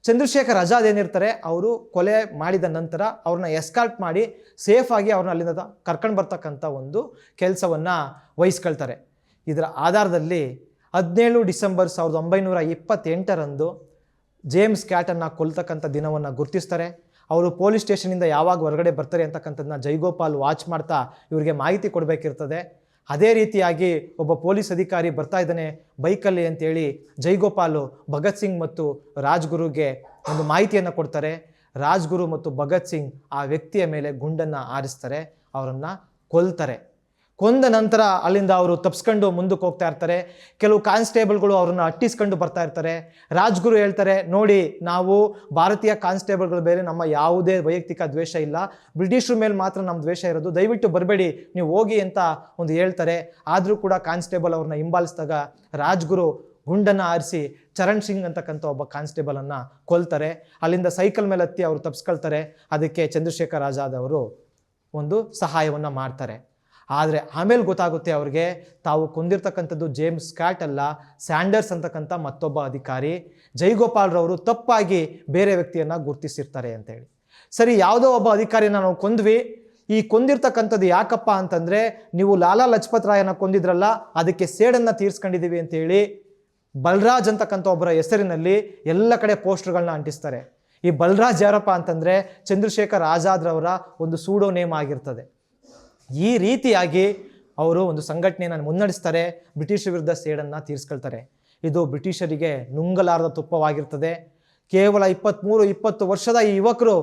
ಚಂದ್ರಶೇಖರ್ ಆಜಾದ್ ಏನಿರ್ತಾರೆ, ಅವರು ಕೊಲೆ ಮಾಡಿದ ನಂತರ ಅವ್ರನ್ನ ಎಸ್ಕಾರ್ಟ್ ಮಾಡಿ ಸೇಫಾಗಿ ಅವ್ರನ್ನ ಅಲ್ಲಿಂದ ಕರ್ಕೊಂಡು ಬರ್ತಕ್ಕಂಥ ಒಂದು ಕೆಲಸವನ್ನು ವಹಿಸ್ಕೊಳ್ತಾರೆ. ಇದರ ಆಧಾರದಲ್ಲಿ 17 ಡಿಸೆಂಬರ್ 1928ರಂದು ಜೇಮ್ಸ್ ಕ್ಯಾಟನ್ನು ಕೊಲ್ತಕ್ಕಂಥ ದಿನವನ್ನು ಗುರುತಿಸ್ತಾರೆ. ಅವರು ಪೊಲೀಸ್ ಸ್ಟೇಷನಿಂದ ಯಾವಾಗ ಹೊರಗಡೆ ಬರ್ತಾರೆ ಅಂತಕ್ಕಂಥದ್ದನ್ನ ಜೈಗೋಪಾಲ್ ವಾಚ್ ಮಾಡ್ತಾ ಇವರಿಗೆ ಮಾಹಿತಿ ಕೊಡಬೇಕಿರ್ತದೆ. ಅದೇ ರೀತಿಯಾಗಿ ಒಬ್ಬ ಪೊಲೀಸ್ ಅಧಿಕಾರಿ ಬರ್ತಾ ಇದ್ದಾನೆ ಬೈಕಲ್ಲಿ ಅಂತೇಳಿ ಜೈಗೋಪಾಲು ಭಗತ್ ಸಿಂಗ್ ಮತ್ತು ರಾಜ್ಗುರುಗೆ ಒಂದು ಮಾಹಿತಿಯನ್ನು ಕೊಡ್ತಾರೆ. ರಾಜ್ಗುರು ಮತ್ತು ಭಗತ್ ಸಿಂಗ್ ಆ ವ್ಯಕ್ತಿಯ ಮೇಲೆ ಗುಂಡನ್ನು ಹಾರಿಸ್ತಾರೆ, ಅವರನ್ನು ಕೊಲ್ತಾರೆ. ಕೊಂದ ನಂತರ ಅಲ್ಲಿಂದ ಅವರು ತಪ್ಪಿಸ್ಕೊಂಡು ಮುಂದಕ್ಕೆ ಹೋಗ್ತಾ ಇರ್ತಾರೆ. ಕೆಲವು ಕಾನ್ಸ್ಟೇಬಲ್ಗಳು ಅವ್ರನ್ನ ಅಟ್ಟಿಸ್ಕೊಂಡು ಬರ್ತಾ ಇರ್ತಾರೆ. ರಾಜ್ಗುರು ಹೇಳ್ತಾರೆ, ನೋಡಿ ನಾವು ಭಾರತೀಯ ಕಾನ್ಸ್ಟೇಬಲ್ಗಳು ಬೇರೆ, ನಮ್ಮ ಯಾವುದೇ ವೈಯಕ್ತಿಕ ದ್ವೇಷ ಇಲ್ಲ, ಬ್ರಿಟಿಷರ ಮೇಲೆ ಮಾತ್ರ ನಮ್ಮ ದ್ವೇಷ ಇರೋದು, ದಯವಿಟ್ಟು ಬರಬೇಡಿ, ನೀವು ಹೋಗಿ ಅಂತ ಒಂದು ಹೇಳ್ತಾರೆ. ಆದರೂ ಕೂಡ ಕಾನ್ಸ್ಟೇಬಲ್ ಅವ್ರನ್ನ ಹಿಂಬಾಲಿಸಿದಾಗ ರಾಜ್ಗುರು ಗುಂಡನ್ನು ಆರಿಸಿ ಚರಣ್ ಸಿಂಗ್ ಅಂತಕ್ಕಂಥ ಒಬ್ಬ ಕಾನ್ಸ್ಟೇಬಲನ್ನು ಕೊಲ್ತಾರೆ. ಅಲ್ಲಿಂದ ಸೈಕಲ್ ಮೇಲೆ ಹತ್ತಿ ಅವರು ತಪ್ಪಿಸ್ಕೊಳ್ತಾರೆ. ಅದಕ್ಕೆ ಚಂದ್ರಶೇಖರ್ ಆಜಾದ್ ಅವರು ಒಂದು ಸಹಾಯವನ್ನು ಮಾಡ್ತಾರೆ. ಆದರೆ ಆಮೇಲೆ ಗೊತ್ತಾಗುತ್ತೆ ಅವ್ರಿಗೆ ತಾವು ಕೊಂದಿರ್ತಕ್ಕಂಥದ್ದು ಜೇಮ್ಸ್ ಕ್ಯಾಟ್ ಅಲ್ಲ, ಸ್ಯಾಂಡರ್ಸ್ ಅಂತಕ್ಕಂಥ ಮತ್ತೊಬ್ಬ ಅಧಿಕಾರಿ. ಜೈಗೋಪಾಲ್ರವರು ತಪ್ಪಾಗಿ ಬೇರೆ ವ್ಯಕ್ತಿಯನ್ನು ಗುರುತಿಸಿರ್ತಾರೆ ಅಂತೇಳಿ. ಸರಿ, ಯಾವುದೋ ಒಬ್ಬ ಅಧಿಕಾರಿನ ನಾವು ಕೊಂದ್ವಿ, ಈ ಕೊಂದಿರ್ತಕ್ಕಂಥದ್ದು ಯಾಕಪ್ಪ ಅಂತಂದರೆ ನೀವು ಲಾಲಾ ಲಜಪತ್ ರಾಯನ ಕೊಂದಿದ್ರಲ್ಲ, ಅದಕ್ಕೆ ಸೇಡನ್ನು ತೀರಿಸ್ಕೊಂಡಿದ್ದೀವಿ ಅಂತೇಳಿ ಬಲ್ರಾಜ್ ಅಂತಕ್ಕಂಥ ಒಬ್ಬರ ಹೆಸರಿನಲ್ಲಿ ಎಲ್ಲ ಕಡೆ ಪೋಸ್ಟರ್ಗಳನ್ನ ಅಂಟಿಸ್ತಾರೆ. ಈ ಬಲ್ರಾಜ್ ಯಾರಪ್ಪ ಅಂತಂದರೆ ಚಂದ್ರಶೇಖರ್ ಆಜಾದ್ರವರ ಒಂದು ಸೂಡೋ ನೇಮ್ ಆಗಿರ್ತದೆ. ಈ ರೀತಿಯಾಗಿ ಅವರು ಒಂದು ಸಂಘಟನೆಯನ್ನು ಮುನ್ನಡೆಸ್ತಾರೆ, ಬ್ರಿಟಿಷರ ವಿರುದ್ಧ ಸೇಡನ್ನು ತೀರಿಸ್ಕೊಳ್ತಾರೆ. ಇದು ಬ್ರಿಟಿಷರಿಗೆ ನುಂಗಲಾರದ ತುಪ್ಪವಾಗಿರ್ತದೆ. ಕೇವಲ 23-20 ವರ್ಷದ ಈ ಯುವಕರು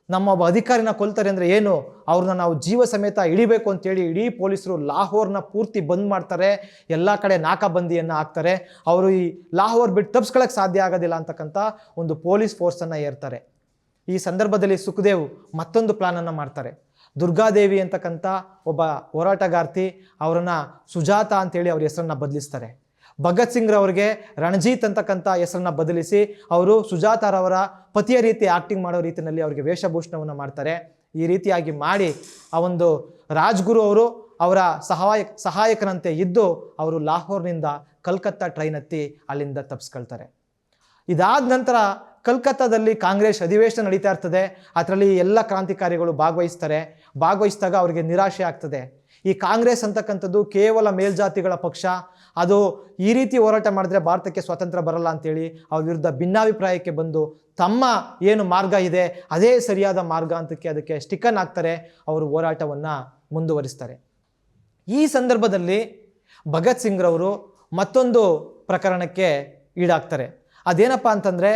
ನಮ್ಮ ಒಬ್ಬ ಅಧಿಕಾರಿನ ಕೊಲ್ತಾರೆ ಅಂದರೆ ಏನು, ಅವ್ರನ್ನ ನಾವು ಜೀವ ಸಮೇತ ಹಿಡಿಬೇಕು ಅಂತೇಳಿ ಇಡೀ ಪೊಲೀಸರು ಲಾಹೋರ್ನ ಪೂರ್ತಿ ಬಂದ್ ಮಾಡ್ತಾರೆ, ಎಲ್ಲ ಕಡೆ ನಾಕಾಬಂದಿಯನ್ನು ಹಾಕ್ತಾರೆ. ಅವರು ಈ ಲಾಹೋರ್ ಬಿಟ್ಟು ತಪ್ಪಿಸ್ಕೊಳ್ಳೋಕ್ಕೆ ಸಾಧ್ಯ ಆಗೋದಿಲ್ಲ ಅಂತಕ್ಕಂಥ ಒಂದು ಪೊಲೀಸ್ ಫೋರ್ಸನ್ನು ಏರ್ತಾರೆ. ಈ ಸಂದರ್ಭದಲ್ಲಿ ಸುಖದೇವ್ ಮತ್ತೊಂದು ಪ್ಲಾನನ್ನು ಮಾಡ್ತಾರೆ. ದುರ್ಗಾದೇವಿ ಅಂತಕ್ಕಂಥ ಒಬ್ಬ ಹೋರಾಟಗಾರ್ತಿ, ಅವರನ್ನು ಸುಜಾತ ಅಂತೇಳಿ ಅವ್ರ ಹೆಸರನ್ನು ಬದಲಿಸ್ತಾರೆ. ಭಗತ್ ಸಿಂಗ್ರವ್ರಿಗೆ ರಣಜೀತ್ ಅಂತಕ್ಕಂಥ ಹೆಸರನ್ನ ಬದಲಿಸಿ ಅವರು ಸುಜಾತಾರವರ ಪತಿಯ ರೀತಿ ಆ್ಯಕ್ಟಿಂಗ್ ಮಾಡೋ ರೀತಿಯಲ್ಲಿ ಅವರಿಗೆ ವೇಷಭೂಷಣವನ್ನು ಮಾಡ್ತಾರೆ. ಈ ರೀತಿಯಾಗಿ ಮಾಡಿ ಆ ಒಂದು ರಾಜ್ಗುರು ಅವರು ಅವರ ಸಹಾಯಕನಂತೆ ಇದ್ದು ಅವರು ಲಾಹೋರ್ನಿಂದ ಕಲ್ಕತ್ತಾ ಟ್ರೈನ್ ಹತ್ತಿ ಅಲ್ಲಿಂದ ತಪ್ಪಿಸ್ಕೊಳ್ತಾರೆ. ಇದಾದ ನಂತರ ಕಲ್ಕತ್ತಾದಲ್ಲಿ ಕಾಂಗ್ರೆಸ್ ಅಧಿವೇಶನ ನಡೀತಾ ಇರ್ತದೆ. ಅದರಲ್ಲಿ ಎಲ್ಲ ಕ್ರಾಂತಿಕಾರಿಗಳು ಭಾಗವಹಿಸಿದಾಗ ಅವರಿಗೆ ನಿರಾಶೆ ಆಗ್ತದೆ. ಈ ಕಾಂಗ್ರೆಸ್ ಅಂತಕ್ಕಂಥದ್ದು ಕೇವಲ ಮೇಲ್ಜಾತಿಗಳ ಪಕ್ಷ, ಅದು ಈ ರೀತಿ ಹೋರಾಟ ಮಾಡಿದ್ರೆ ಭಾರತಕ್ಕೆ ಸ್ವಾತಂತ್ರ್ಯ ಬರಲ್ಲ ಅಂತೇಳಿ ಅವ್ರ ವಿರುದ್ಧ ಭಿನ್ನಾಭಿಪ್ರಾಯಕ್ಕೆ ಬಂದು ತಮ್ಮ ಏನು ಮಾರ್ಗ ಇದೆ ಅದೇ ಸರಿಯಾದ ಮಾರ್ಗ ಅಂತಕ್ಕೆ ಅದಕ್ಕೆ ಸ್ಟಿಕನ್ ಆಗ್ತಾರೆ. ಅವರು ಹೋರಾಟವನ್ನು ಮುಂದುವರಿಸ್ತಾರೆ. ಈ ಸಂದರ್ಭದಲ್ಲಿ ಭಗತ್ ಸಿಂಗ್ರವರು ಮತ್ತೊಂದು ಪ್ರಕರಣಕ್ಕೆ ಈಡಾಗ್ತಾರೆ. ಅದೇನಪ್ಪ ಅಂತಂದರೆ,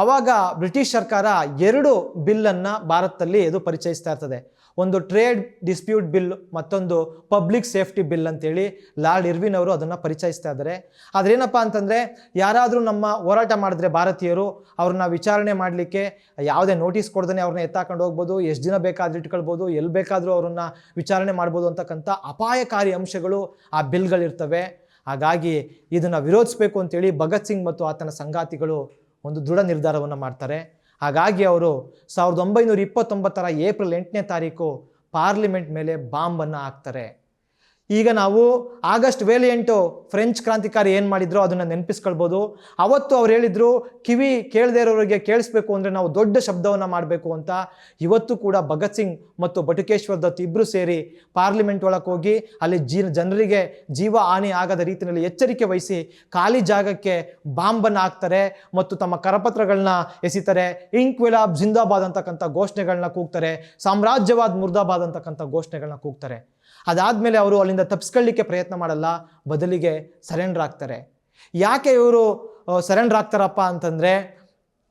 ಆವಾಗ ಬ್ರಿಟಿಷ್ ಸರ್ಕಾರ 2 ಬಿಲ್ಲನ್ನು ಭಾರತದಲ್ಲಿ ಇದು ಪರಿಚಯಿಸ್ತಾ ಇರ್ತದೆ. ಒಂದು ಟ್ರೇಡ್ ಡಿಸ್ಪ್ಯೂಟ್ ಬಿಲ್, ಮತ್ತೊಂದು ಪಬ್ಲಿಕ್ ಸೇಫ್ಟಿ ಬಿಲ್ ಅಂತೇಳಿ ಲಾರ್ಡ್ ಇರ್ವಿನ್ ಅವರು ಅದನ್ನು ಪರಿಚಯಿಸ್ತಾ ಇದ್ದಾರೆ. ಅದೇನಪ್ಪ ಅಂತಂದರೆ, ಯಾರಾದರೂ ನಮ್ಮ ಹೋರಾಟ ಮಾಡಿದ್ರೆ ಭಾರತೀಯರು ಅವ್ರನ್ನ ವಿಚಾರಣೆ ಮಾಡಲಿಕ್ಕೆ ಯಾವುದೇ ನೋಟಿಸ್ ಕೊಡ್ದೇ ಅವ್ರನ್ನ ಎತ್ತಾಕೊಂಡು ಹೋಗ್ಬೋದು, ಎಷ್ಟು ದಿನ ಬೇಕಾದರೂ ಇಟ್ಕೊಳ್ಬೋದು, ಎಲ್ಲಿ ಬೇಕಾದರೂ ಅವ್ರನ್ನ ವಿಚಾರಣೆ ಮಾಡ್ಬೋದು ಅಂತಕ್ಕಂಥ ಅಪಾಯಕಾರಿ ಅಂಶಗಳು ಆ ಬಿಲ್ಗಳಿರ್ತವೆ. ಹಾಗಾಗಿ ಇದನ್ನು ವಿರೋಧಿಸಬೇಕು ಅಂತೇಳಿ ಭಗತ್ ಸಿಂಗ್ ಮತ್ತು ಆತನ ಸಂಗಾತಿಗಳು ಒಂದು ದೃಢ ನಿರ್ಧಾರವನ್ನು ಮಾಡ್ತಾರೆ. ಹಾಗಾಗಿ ಅವರು 1929 ಏಪ್ರಿಲ್ 8ನೇ ತಾರೀಕು ಪಾರ್ಲಿಮೆಂಟ್ ಮೇಲೆ ಬಾಂಬನ್ನು ಹಾಕ್ತಾರೆ. ಈಗ ನಾವು ಆಗಸ್ಟ್ ವೇಲಿಯಂಟು ಫ್ರೆಂಚ್ ಕ್ರಾಂತಿಕಾರಿ ಏನು ಮಾಡಿದ್ರು ಅದನ್ನು ನೆನಪಿಸ್ಕೊಳ್ಬೋದು. ಅವತ್ತು ಅವ್ರು ಹೇಳಿದರು, ಕಿವಿ ಕೇಳದೇ ಇರೋರಿಗೆ ಕೇಳಿಸ್ಬೇಕು ಅಂದರೆ ನಾವು ದೊಡ್ಡ ಶಬ್ದವನ್ನು ಮಾಡಬೇಕು ಅಂತ. ಇವತ್ತು ಕೂಡ ಭಗತ್ ಸಿಂಗ್ ಮತ್ತು ಬಟುಕೇಶ್ವರ್ ದತ್ ಇಬ್ಬರು ಸೇರಿ ಪಾರ್ಲಿಮೆಂಟ್ ಒಳಗೆ ಹೋಗಿ ಅಲ್ಲಿ ಜನರಿಗೆ ಜೀವ ಹಾನಿ ಆಗದ ರೀತಿಯಲ್ಲಿ ಎಚ್ಚರಿಕೆ ವಹಿಸಿ ಖಾಲಿ ಜಾಗಕ್ಕೆ ಬಾಂಬನ್ನು ಹಾಕ್ತಾರೆ ಮತ್ತು ತಮ್ಮ ಕರಪತ್ರಗಳನ್ನ ಎಸಿತಾರೆ. ಇಂಕ್ವಿಲಾಬ್ ಜಿಂದಾಬಾದ್ ಅಂತಕ್ಕಂಥ ಘೋಷಣೆಗಳನ್ನ ಕೂಗ್ತಾರೆ, ಸಾಮ್ರಾಜ್ಯವಾದ್ ಮುರ್ದಾಬಾದ್ ಅಂತಕ್ಕಂಥ ಘೋಷಣೆಗಳನ್ನ ಕೂಗ್ತಾರೆ. ಅದಾದಮೇಲೆ ಅವರು ಅಲ್ಲಿಂದ ತಪ್ಪಿಸ್ಕೊಳ್ಳಿಕ್ಕೆ ಪ್ರಯತ್ನ ಮಾಡಲ್ಲ, ಬದಲಿಗೆ ಸರೆಂಡರ್ ಆಗ್ತಾರೆ. ಯಾಕೆ ಇವರು ಸರೆಂಡರ್ ಆಗ್ತಾರಪ್ಪ ಅಂತಂದರೆ,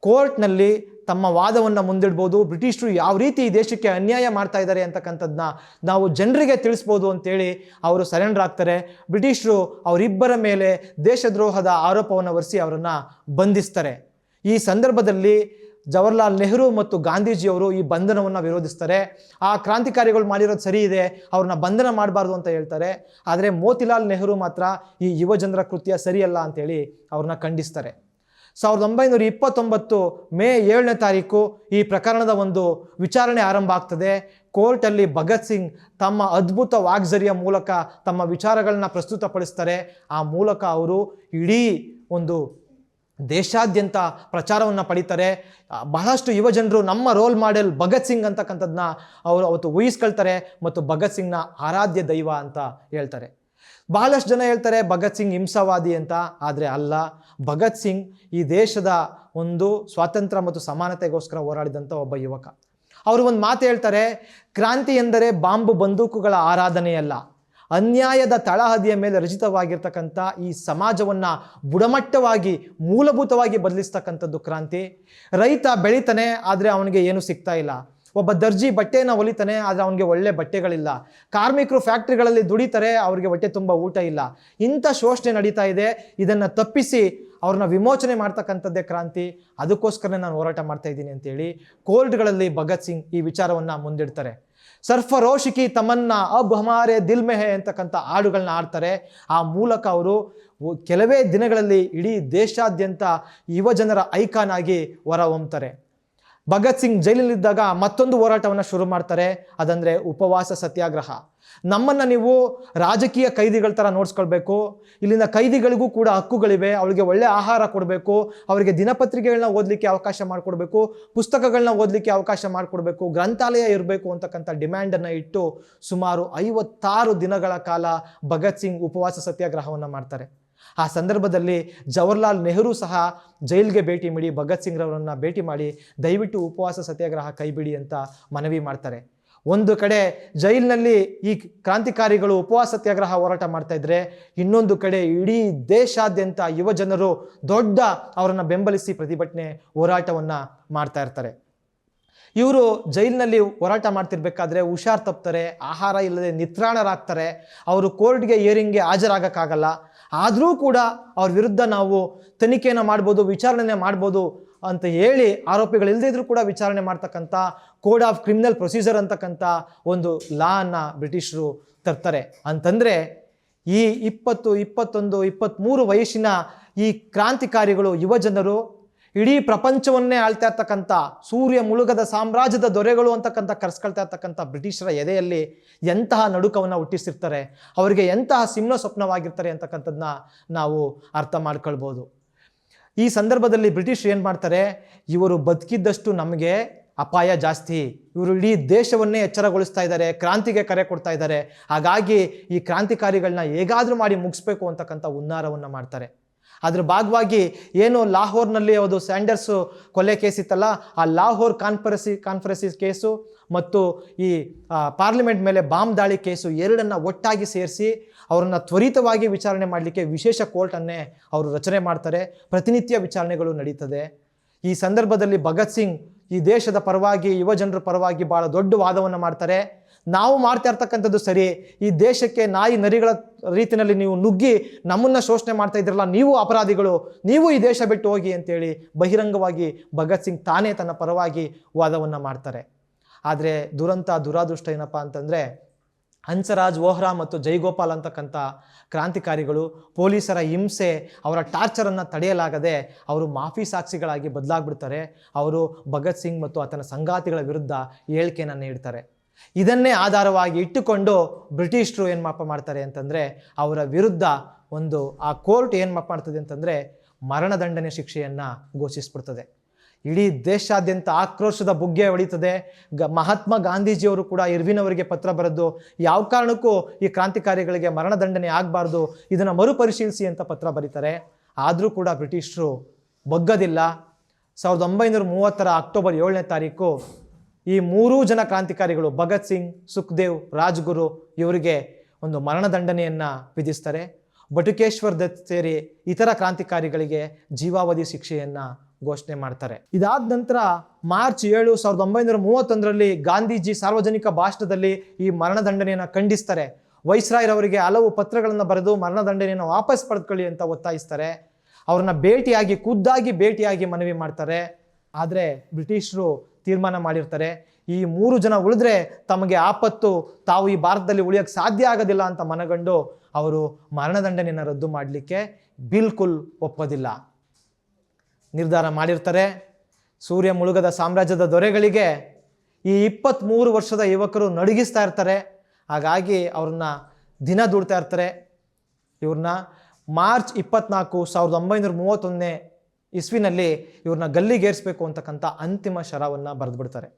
ಕೋರ್ಟ್ನಲ್ಲಿ ತಮ್ಮ ವಾದವನ್ನು ಮುಂದಿಡ್ಬೋದು, ಬ್ರಿಟಿಷರು ಯಾವ ರೀತಿ ಈ ದೇಶಕ್ಕೆ ಅನ್ಯಾಯ ಮಾಡ್ತಾ ಇದ್ದಾರೆ ಅಂತಕ್ಕಂಥದ್ದನ್ನ ನಾವು ಜನರಿಗೆ ತಿಳಿಸ್ಬೋದು ಅಂತೇಳಿ ಅವರು ಸರೆಂಡರ್ ಆಗ್ತಾರೆ. ಬ್ರಿಟಿಷರು ಅವರಿಬ್ಬರ ಮೇಲೆ ದೇಶದ್ರೋಹದ ಆರೋಪವನ್ನು ಹೊರಿಸಿ ಅವರನ್ನು ಬಂಧಿಸ್ತಾರೆ. ಈ ಸಂದರ್ಭದಲ್ಲಿ ಜವಾಹರ್ಲಾಲ್ ನೆಹರು ಮತ್ತು ಗಾಂಧೀಜಿಯವರು ಈ ಬಂಧನವನ್ನು ವಿರೋಧಿಸ್ತಾರೆ. ಆ ಕ್ರಾಂತಿಕಾರಿಗಳು ಮಾಡಿರೋದು ಸರಿ ಇದೆ, ಅವ್ರನ್ನ ಬಂಧನ ಮಾಡಬಾರ್ದು ಅಂತ ಹೇಳ್ತಾರೆ. ಆದರೆ ಮೋತಿಲಾಲ್ ನೆಹರು ಮಾತ್ರ ಈ ಯುವಜನರ ಕೃತ್ಯ ಸರಿಯಲ್ಲ ಅಂತೇಳಿ ಅವ್ರನ್ನ ಖಂಡಿಸ್ತಾರೆ. 1929 ಮೇ 7ನೇ ತಾರೀಕು ಈ ಪ್ರಕರಣದ ಒಂದು ವಿಚಾರಣೆ ಆರಂಭ ಆಗ್ತದೆ. ಕೋರ್ಟಲ್ಲಿ ಭಗತ್ ಸಿಂಗ್ ತಮ್ಮ ಅದ್ಭುತ ವಾಗ್ಝರಿಯ ಮೂಲಕ ತಮ್ಮ ವಿಚಾರಗಳನ್ನ ಪ್ರಸ್ತುತಪಡಿಸ್ತಾರೆ. ಆ ಮೂಲಕ ಅವರು ಇಡೀ ಒಂದು ದೇಶಾದ್ಯಂತ ಪ್ರಚಾರವನ್ನು ಪಡಿತಾರೆ. ಬಹಳಷ್ಟು ಯುವಜನರು ನಮ್ಮ ರೋಲ್ ಮಾಡೆಲ್ ಭಗತ್ ಸಿಂಗ್ ಅಂತಕ್ಕಂಥದ್ದನ್ನ ಅವರು ಅವತ್ತು ಊಹಿಸ್ಕೊಳ್ತಾರೆ ಮತ್ತು ಭಗತ್ ಸಿಂಗ್ನ ಆರಾಧ್ಯ ದೈವ ಅಂತ ಹೇಳ್ತಾರೆ. ಬಹಳಷ್ಟು ಜನ ಹೇಳ್ತಾರೆ ಭಗತ್ ಸಿಂಗ್ ಹಿಂಸಾವಾದಿ ಅಂತ, ಆದರೆ ಅಲ್ಲ. ಭಗತ್ ಸಿಂಗ್ ಈ ದೇಶದ ಒಂದು ಸ್ವಾತಂತ್ರ್ಯ ಮತ್ತು ಸಮಾನತೆಗೋಸ್ಕರ ಹೋರಾಡಿದಂಥ ಒಬ್ಬ ಯುವಕ. ಅವರು ಒಂದು ಮಾತು ಹೇಳ್ತಾರೆ, ಕ್ರಾಂತಿ ಎಂದರೆ ಬಾಂಬು ಬಂದೂಕುಗಳ ಆರಾಧನೆಯಲ್ಲ, ಅನ್ಯಾಯದ ತಳಹದಿಯ ಮೇಲೆ ರಚಿತವಾಗಿರ್ತಕ್ಕಂಥ ಈ ಸಮಾಜವನ್ನು ಬುಡಮಟ್ಟವಾಗಿ ಮೂಲಭೂತವಾಗಿ ಬದಲಿಸ್ತಕ್ಕಂಥದ್ದು ಕ್ರಾಂತಿ. ರೈತ ಬೆಳಿತಾನೆ, ಆದರೆ ಅವನಿಗೆ ಏನು ಸಿಗ್ತಾ ಇಲ್ಲ. ಒಬ್ಬ ದರ್ಜಿ ಬಟ್ಟೆಯನ್ನು ಹೊಲಿತಾನೆ, ಆದರೆ ಅವನಿಗೆ ಒಳ್ಳೆ ಬಟ್ಟೆಗಳಿಲ್ಲ. ಕಾರ್ಮಿಕರು ಫ್ಯಾಕ್ಟ್ರಿಗಳಲ್ಲಿ ದುಡಿತಾರೆ, ಅವರಿಗೆ ಹೊಟ್ಟೆ ತುಂಬ ಊಟ ಇಲ್ಲ. ಇಂಥ ಶೋಷಣೆ ನಡೀತಾ ಇದೆ. ಇದನ್ನು ತಪ್ಪಿಸಿ ಅವ್ರನ್ನ ವಿಮೋಚನೆ ಮಾಡ್ತಕ್ಕಂಥದ್ದೇ ಕ್ರಾಂತಿ. ಅದಕ್ಕೋಸ್ಕರ ನಾನು ಹೋರಾಟ ಮಾಡ್ತಾ ಇದ್ದೀನಿ ಅಂತೇಳಿ ಕೋರ್ಟ್ಗಳಲ್ಲಿ ಭಗತ್ ಸಿಂಗ್ ಈ ವಿಚಾರವನ್ನು ಮುಂದಿಡ್ತಾರೆ. ಸರ್ಫರೋಶಿಕಿ ತಮನ್ನ ಅಬ್ ಹಮಾರೆ ದಿಲ್ ಮೆ ಹೈ ಅಂತಕ್ಕಂಥ ಹಾಡುಗಳನ್ನ ಆಡ್ತಾರೆ. ಆ ಮೂಲಕ ಅವರು ಕೆಲವೇ ದಿನಗಳಲ್ಲಿ ಇಡೀ ದೇಶಾದ್ಯಂತ ಯುವಜನರ ಐಕಾನ್ ಆಗಿ ಹೊರಹೊಮ್ತಾರೆ. ಭಗತ್ ಸಿಂಗ್ ಜೈಲಿನಲ್ಲಿದ್ದಾಗ ಮತ್ತೊಂದು ಹೋರಾಟವನ್ನು ಶುರು ಮಾಡ್ತಾರೆ, ಅದಂದರೆ ಉಪವಾಸ ಸತ್ಯಾಗ್ರಹ. ನಮ್ಮನ್ನು ನೀವು ರಾಜಕೀಯ ಕೈದಿಗಳ ಥರ ನೋಡ್ಸ್ಕೊಳ್ಬೇಕು. ಇಲ್ಲಿನ ಕೈದಿಗಳಿಗೂ ಕೂಡ ಹಕ್ಕುಗಳಿವೆ. ಅವಳಿಗೆ ಒಳ್ಳೆ ಆಹಾರ ಕೊಡಬೇಕು, ಅವರಿಗೆ ದಿನಪತ್ರಿಕೆಗಳನ್ನ ಓದಲಿಕ್ಕೆ ಅವಕಾಶ ಮಾಡಿಕೊಡ್ಬೇಕು, ಪುಸ್ತಕಗಳನ್ನ ಓದಲಿಕ್ಕೆ ಅವಕಾಶ ಮಾಡಿಕೊಡ್ಬೇಕು, ಗ್ರಂಥಾಲಯ ಇರಬೇಕು ಅಂತಕ್ಕಂಥ ಡಿಮ್ಯಾಂಡನ್ನು ಇಟ್ಟು ಸುಮಾರು 56 ದಿನಗಳ ಕಾಲ ಭಗತ್ ಸಿಂಗ್ ಉಪವಾಸ ಸತ್ಯಾಗ್ರಹವನ್ನು ಮಾಡ್ತಾರೆ. ಆ ಸಂದರ್ಭದಲ್ಲಿ ಜವಾಹರ್ಲಾಲ್ ನೆಹರು ಸಹ ಜೈಲಿಗೆ ಭೇಟಿ ನೀಡಿ ಭಗತ್ ಸಿಂಗ್ ರವರನ್ನು ಭೇಟಿ ಮಾಡಿ ದಯವಿಟ್ಟು ಉಪವಾಸ ಸತ್ಯಾಗ್ರಹ ಕೈಬಿಡಿ ಅಂತ ಮನವಿ ಮಾಡ್ತಾರೆ. ಒಂದು ಕಡೆ ಜೈಲಿನಲ್ಲಿ ಈ ಕ್ರಾಂತಿಕಾರಿಗಳು ಉಪವಾಸ ಸತ್ಯಾಗ್ರಹ ಹೋರಾಟ ಮಾಡ್ತಾ ಇದ್ರೆ, ಇನ್ನೊಂದು ಕಡೆ ಇಡೀ ದೇಶಾದ್ಯಂತ ಯುವಜನರು ದೊಡ್ಡ ಅವರನ್ನು ಬೆಂಬಲಿಸಿ ಪ್ರತಿಭಟನೆ ಹೋರಾಟವನ್ನು ಮಾಡ್ತಾ ಇರ್ತಾರೆ. ಇವರು ಜೈಲಿನಲ್ಲಿ ಹೋರಾಟ ಮಾಡ್ತಿರ್ಬೇಕಾದ್ರೆ ಹುಷಾರ್ ತಪ್ತಾರೆ, ಆಹಾರ ಇಲ್ಲದೆ ನಿತ್ರಾಣರಾಗ್ತಾರೆ. ಅವರು ಕೋರ್ಟ್ಗೆ ಹಿಯರಿಂಗ್ಗೆ ಹಾಜರಾಗಕ್ಕಾಗಲ್ಲ. ಆದರೂ ಕೂಡ ಅವ್ರ ವಿರುದ್ಧ ನಾವು ತನಿಖೆಯನ್ನು ಮಾಡ್ಬೋದು, ವಿಚಾರಣೆ ಮಾಡ್ಬೋದು ಅಂತ ಹೇಳಿ ಆರೋಪಿಗಳಿಲ್ಲದೇ ಇದ್ರೂ ಕೂಡ ವಿಚಾರಣೆ ಮಾಡ್ತಕ್ಕಂಥ ಕೋಡ್ ಆಫ್ ಕ್ರಿಮಿನಲ್ ಪ್ರೊಸೀಜರ್ ಅಂತಕ್ಕಂಥ ಒಂದು ಲಾನ್ನು ಬ್ರಿಟಿಷರು ತರ್ತಾರೆ. ಅಂತಂದರೆ ಈ 20, 21, 23 ವಯಸ್ಸಿನ ಈ ಕ್ರಾಂತಿಕಾರಿಗಳು ಯುವಜನರು ಇಡೀ ಪ್ರಪಂಚವನ್ನೇ ಆಳ್ತಾ ಇರ್ತಕ್ಕಂಥ ಸೂರ್ಯ ಮುಳುಗದ ಸಾಮ್ರಾಜ್ಯದ ದೊರೆಗಳು ಅಂತಕ್ಕಂಥ ಕರೆಸ್ಕೊಳ್ತಾ ಇರ್ತಕ್ಕಂಥ ಬ್ರಿಟಿಷರ ಎದೆಯಲ್ಲಿ ಎಂತಹ ನಡುಕವನ್ನು ಹುಟ್ಟಿಸಿರ್ತಾರೆ, ಅವರಿಗೆ ಎಂತಹ ಸಿಂಹ ಸ್ವಪ್ನವಾಗಿರ್ತಾರೆ ಅಂತಕ್ಕಂಥದ್ದನ್ನ ನಾವು ಅರ್ಥ ಮಾಡ್ಕೊಳ್ಬೋದು. ಈ ಸಂದರ್ಭದಲ್ಲಿ ಬ್ರಿಟಿಷರು ಏನು ಮಾಡ್ತಾರೆ, ಇವರು ಬದುಕಿದ್ದಷ್ಟು ನಮಗೆ ಅಪಾಯ ಜಾಸ್ತಿ, ಇವರು ಇಡೀ ದೇಶವನ್ನೇ ಎಚ್ಚರಗೊಳಿಸ್ತಾ ಇದ್ದಾರೆ, ಕ್ರಾಂತಿಗೆ ಕರೆ ಕೊಡ್ತಾ ಇದ್ದಾರೆ, ಹಾಗಾಗಿ ಈ ಕ್ರಾಂತಿಕಾರಿಗಳನ್ನ ಹೇಗಾದರೂ ಮಾಡಿ ಮುಗಿಸ್ಬೇಕು ಅಂತಕ್ಕಂಥ ಹುನ್ನಾರವನ್ನು ಮಾಡ್ತಾರೆ. ಅದ್ರ ಭಾಗವಾಗಿ ಏನು ಲಾಹೋರ್ನಲ್ಲಿ ಅದು ಸ್ಯಾಂಡರ್ಸು ಕೊಲೆ ಕೇಸ್ ಇತ್ತಲ್ಲ, ಆ ಲಾಹೋರ್ ಕಾನ್ಫರೆನ್ಸಿ ಕೇಸು ಮತ್ತು ಈ ಪಾರ್ಲಿಮೆಂಟ್ ಮೇಲೆ ಬಾಂಬ್ ದಾಳಿ ಕೇಸು ಎರಡನ್ನು ಒಟ್ಟಾಗಿ ಸೇರಿಸಿ ಅವರನ್ನು ತ್ವರಿತವಾಗಿ ವಿಚಾರಣೆ ಮಾಡಲಿಕ್ಕೆ ವಿಶೇಷ ಕೋರ್ಟನ್ನೇ ಅವರು ರಚನೆ ಮಾಡ್ತಾರೆ. ಪ್ರತಿನಿತ್ಯ ವಿಚಾರಣೆಗಳು ನಡೀತದೆ. ಈ ಸಂದರ್ಭದಲ್ಲಿ ಭಗತ್ ಸಿಂಗ್ ಈ ದೇಶದ ಪರವಾಗಿ ಯುವಜನರ ಪರವಾಗಿ ಭಾಳ ದೊಡ್ಡ ವಾದವನ್ನು ಮಾಡ್ತಾರೆ. ನಾವು ಮಾಡ್ತಾ ಇರ್ತಕ್ಕಂಥದ್ದು ಸರಿ, ಈ ದೇಶಕ್ಕೆ ನಾಯಿ ನರಿಗಳ ರೀತಿಯಲ್ಲಿ ನೀವು ನುಗ್ಗಿ ನಮ್ಮನ್ನು ಶೋಷಣೆ ಮಾಡ್ತಾ ಇದ್ರಲ್ಲ, ನೀವು ಅಪರಾಧಿಗಳು, ನೀವು ಈ ದೇಶ ಬಿಟ್ಟು ಹೋಗಿ ಅಂತೇಳಿ ಬಹಿರಂಗವಾಗಿ ಭಗತ್ ಸಿಂಗ್ ತಾನೇ ತನ್ನ ಪರವಾಗಿ ವಾದವನ್ನು ಮಾಡ್ತಾರೆ. ಆದರೆ ದುರಾದೃಷ್ಟ ಏನಪ್ಪ ಅಂತಂದರೆ, ಹಂಸರಾಜ್ ವೋಹ್ರಾ ಮತ್ತು ಜೈಗೋಪಾಲ್ ಅಂತಕ್ಕಂಥ ಕ್ರಾಂತಿಕಾರಿಗಳು ಪೊಲೀಸರ ಹಿಂಸೆ, ಅವರ ಟಾರ್ಚರನ್ನು ತಡೆಯಲಾಗದೆ ಅವರು ಮಾಫಿ ಸಾಕ್ಷಿಗಳಾಗಿ ಬದಲಾಗ್ಬಿಡ್ತಾರೆ. ಅವರು ಭಗತ್ ಸಿಂಗ್ ಮತ್ತು ಆತನ ಸಂಗಾತಿಗಳ ವಿರುದ್ಧ ಹೇಳಿಕೆಯನ್ನು ನೀಡ್ತಾರೆ. ಇದನ್ನೇ ಆಧಾರವಾಗಿ ಇಟ್ಟುಕೊಂಡು ಬ್ರಿಟಿಷರು ಏನು ಮಾಡ್ತಾರೆ ಅಂತಂದರೆ, ಅವರ ವಿರುದ್ಧ ಆ ಕೋರ್ಟ್ ಏನು ಮಾಡ್ತದೆ ಅಂತಂದರೆ ಮರಣದಂಡನೆ ಶಿಕ್ಷೆಯನ್ನು ಘೋಷಿಸ್ಬಿಡ್ತದೆ. ಇಡೀ ದೇಶಾದ್ಯಂತ ಆಕ್ರೋಶದ ಬುಗ್ಗೆ ಹೊಡಿತದೆ. ಮಹಾತ್ಮ ಗಾಂಧೀಜಿಯವರು ಕೂಡ ಇರ್ವಿನ್ ಅವರಿಗೆ ಪತ್ರ ಬರೆದು ಯಾವ ಕಾರಣಕ್ಕೂ ಈ ಕ್ರಾಂತಿಕಾರಿಗಳಿಗೆ ಮರಣದಂಡನೆ ಆಗಬಾರ್ದು, ಇದನ್ನು ಮರುಪರಿಶೀಲಿಸಿ ಅಂತ ಪತ್ರ ಬರೀತಾರೆ. ಆದರೂ ಕೂಡ ಬ್ರಿಟಿಷರು ಬಗ್ಗದಿಲ್ಲ. 1930 ಅಕ್ಟೋಬರ್ 7ನೇ ತಾರೀಕು ಈ 3 ಜನ ಕ್ರಾಂತಿಕಾರಿಗಳು ಭಗತ್ ಸಿಂಗ್, ಸುಖ್ದೇವ್, ರಾಜ್ಗುರು ಇವರಿಗೆ ಒಂದು ಮರಣದಂಡನೆಯನ್ನು ವಿಧಿಸ್ತಾರೆ. ಬಟುಕೇಶ್ವರ್ ದತ್ ಸೇರಿ ಇತರ ಕ್ರಾಂತಿಕಾರಿಗಳಿಗೆ ಜೀವಾವಧಿ ಶಿಕ್ಷೆಯನ್ನು ಘೋಷಣೆ ಮಾಡ್ತಾರೆ. ಇದಾದ ನಂತರ ಮಾರ್ಚ್ 7, 1931ರಲ್ಲಿ ಗಾಂಧೀಜಿ ಸಾರ್ವಜನಿಕ ಭಾಷಣದಲ್ಲಿ ಈ ಮರಣದಂಡನೆಯನ್ನು ಖಂಡಿಸ್ತಾರೆ. ವೈಸ್ರಾಯ್ರವರಿಗೆ ಹಲವು ಪತ್ರಗಳನ್ನು ಬರೆದು ಮರಣದಂಡನೆಯನ್ನು ವಾಪಸ್ ಪಡೆದುಕೊಳ್ಳಿ ಅಂತ ಒತ್ತಾಯಿಸ್ತಾರೆ. ಅವ್ರನ್ನ ಖುದ್ದಾಗಿ ಭೇಟಿಯಾಗಿ ಮನವಿ ಮಾಡ್ತಾರೆ. ಆದರೆ ಬ್ರಿಟಿಷರು ತೀರ್ಮಾನ ಮಾಡಿರ್ತಾರೆ, ಈ 3 ಜನ ಉಳಿದ್ರೆ ತಮಗೆ ಆಪತ್ತು, ತಾವು ಈ ಭಾರತದಲ್ಲಿ ಉಳಿಯೋಕ್ಕೆ ಸಾಧ್ಯ ಆಗೋದಿಲ್ಲ ಅಂತ ಮನಗಂಡು ಅವರು ಮರಣದಂಡನೆಯನ್ನು ರದ್ದು ಮಾಡಲಿಕ್ಕೆ ಬಿಲ್ಕುಲ್ ಒಪ್ಪೋದಿಲ್ಲ. ನಿರ್ಧಾರ ಮಾಡಿರ್ತಾರೆ. ಸೂರ್ಯ ಮುಳುಗದ ಸಾಮ್ರಾಜ್ಯದ ದೊರೆಗಳಿಗೆ ಈ 23 ವರ್ಷದ ಯುವಕರು ನಡುಗಿಸ್ತಾ ಇರ್ತಾರೆ. ಹಾಗಾಗಿ ಅವ್ರನ್ನ ದಿನ ದುಡ್ತಾ ಇರ್ತಾರೆ. ಇವ್ರನ್ನ ಮಾರ್ಚ್ 24, 1931ನೇ ಇಸ್ವಿನಲ್ಲಿ ಇವ್ರನ್ನ ಗಲ್ಲಿಗೇರಿಸಬೇಕು ಅಂತಕ್ಕಂಥ ಅಂತಿಮ ಶರವನ್ನು ಬರೆದುಬಿಡ್ತಾರೆ.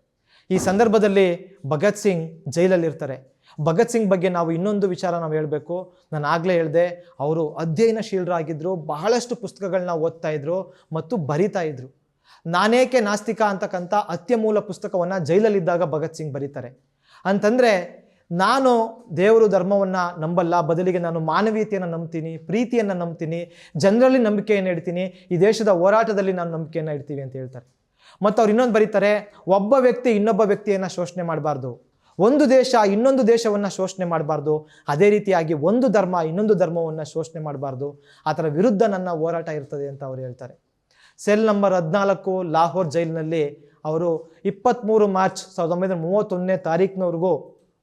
ಈ ಸಂದರ್ಭದಲ್ಲಿ ಭಗತ್ ಸಿಂಗ್ ಜೈಲಲ್ಲಿರ್ತಾರೆ. ಭಗತ್ ಸಿಂಗ್ ಬಗ್ಗೆ ನಾವು ಇನ್ನೊಂದು ವಿಚಾರ ನಾವು ಹೇಳಬೇಕು. ನಾನು ಆಗಲೇ ಹೇಳಿದೆ, ಅವರು ಅಧ್ಯಯನಶೀಲರಾಗಿದ್ದರು, ಬಹಳಷ್ಟು ಪುಸ್ತಕಗಳನ್ನ ಓದ್ತಾ ಇದ್ರು ಮತ್ತು ಬರಿತಾ ಇದ್ರು. ನಾನೇಕೆ ನಾಸ್ತಿಕ ಅಂತಕ್ಕಂಥ ಅತ್ಯಮೂಲ ಪುಸ್ತಕವನ್ನು ಜೈಲಲ್ಲಿದ್ದಾಗ ಭಗತ್ ಸಿಂಗ್ ಬರೀತಾರೆ. ಅಂತಂದರೆ, ನಾನು ದೇವರು ಧರ್ಮವನ್ನು ನಂಬಲ್ಲ, ಬದಲಿಗೆ ನಾನು ಮಾನವೀಯತೆಯನ್ನು ನಂಬ್ತೀನಿ, ಪ್ರೀತಿಯನ್ನು ನಂಬ್ತೀನಿ, ಜನರಲ್ಲಿ ನಂಬಿಕೆಯನ್ನು ಇಡ್ತೀನಿ, ಈ ದೇಶದ ಹೋರಾಟದಲ್ಲಿ ನಾನು ನಂಬಿಕೆಯನ್ನು ಇಡ್ತೀವಿ ಅಂತ ಹೇಳ್ತಾರೆ. ಮತ್ತು ಅವ್ರು ಇನ್ನೊಂದು ಬರೀತಾರೆ, ಒಬ್ಬ ವ್ಯಕ್ತಿ ಇನ್ನೊಬ್ಬ ವ್ಯಕ್ತಿಯನ್ನು ಶೋಷಣೆ ಮಾಡಬಾರ್ದು, ಒಂದು ದೇಶ ಇನ್ನೊಂದು ದೇಶವನ್ನು ಶೋಷಣೆ ಮಾಡಬಾರ್ದು, ಅದೇ ರೀತಿಯಾಗಿ ಒಂದು ಧರ್ಮ ಇನ್ನೊಂದು ಧರ್ಮವನ್ನು ಶೋಷಣೆ ಮಾಡಬಾರ್ದು, ಅದರ ವಿರುದ್ಧ ನನ್ನ ಹೋರಾಟ ಇರ್ತದೆ ಅಂತ ಅವರು ಹೇಳ್ತಾರೆ. ಸೆಲ್ ನಂಬರ್ 14 ಲಾಹೋರ್ ಜೈಲಿನಲ್ಲಿ ಅವರು 23 ಮಾರ್ಚ್ 1931ನೇ ತಾರೀಕಿನವರೆಗೂ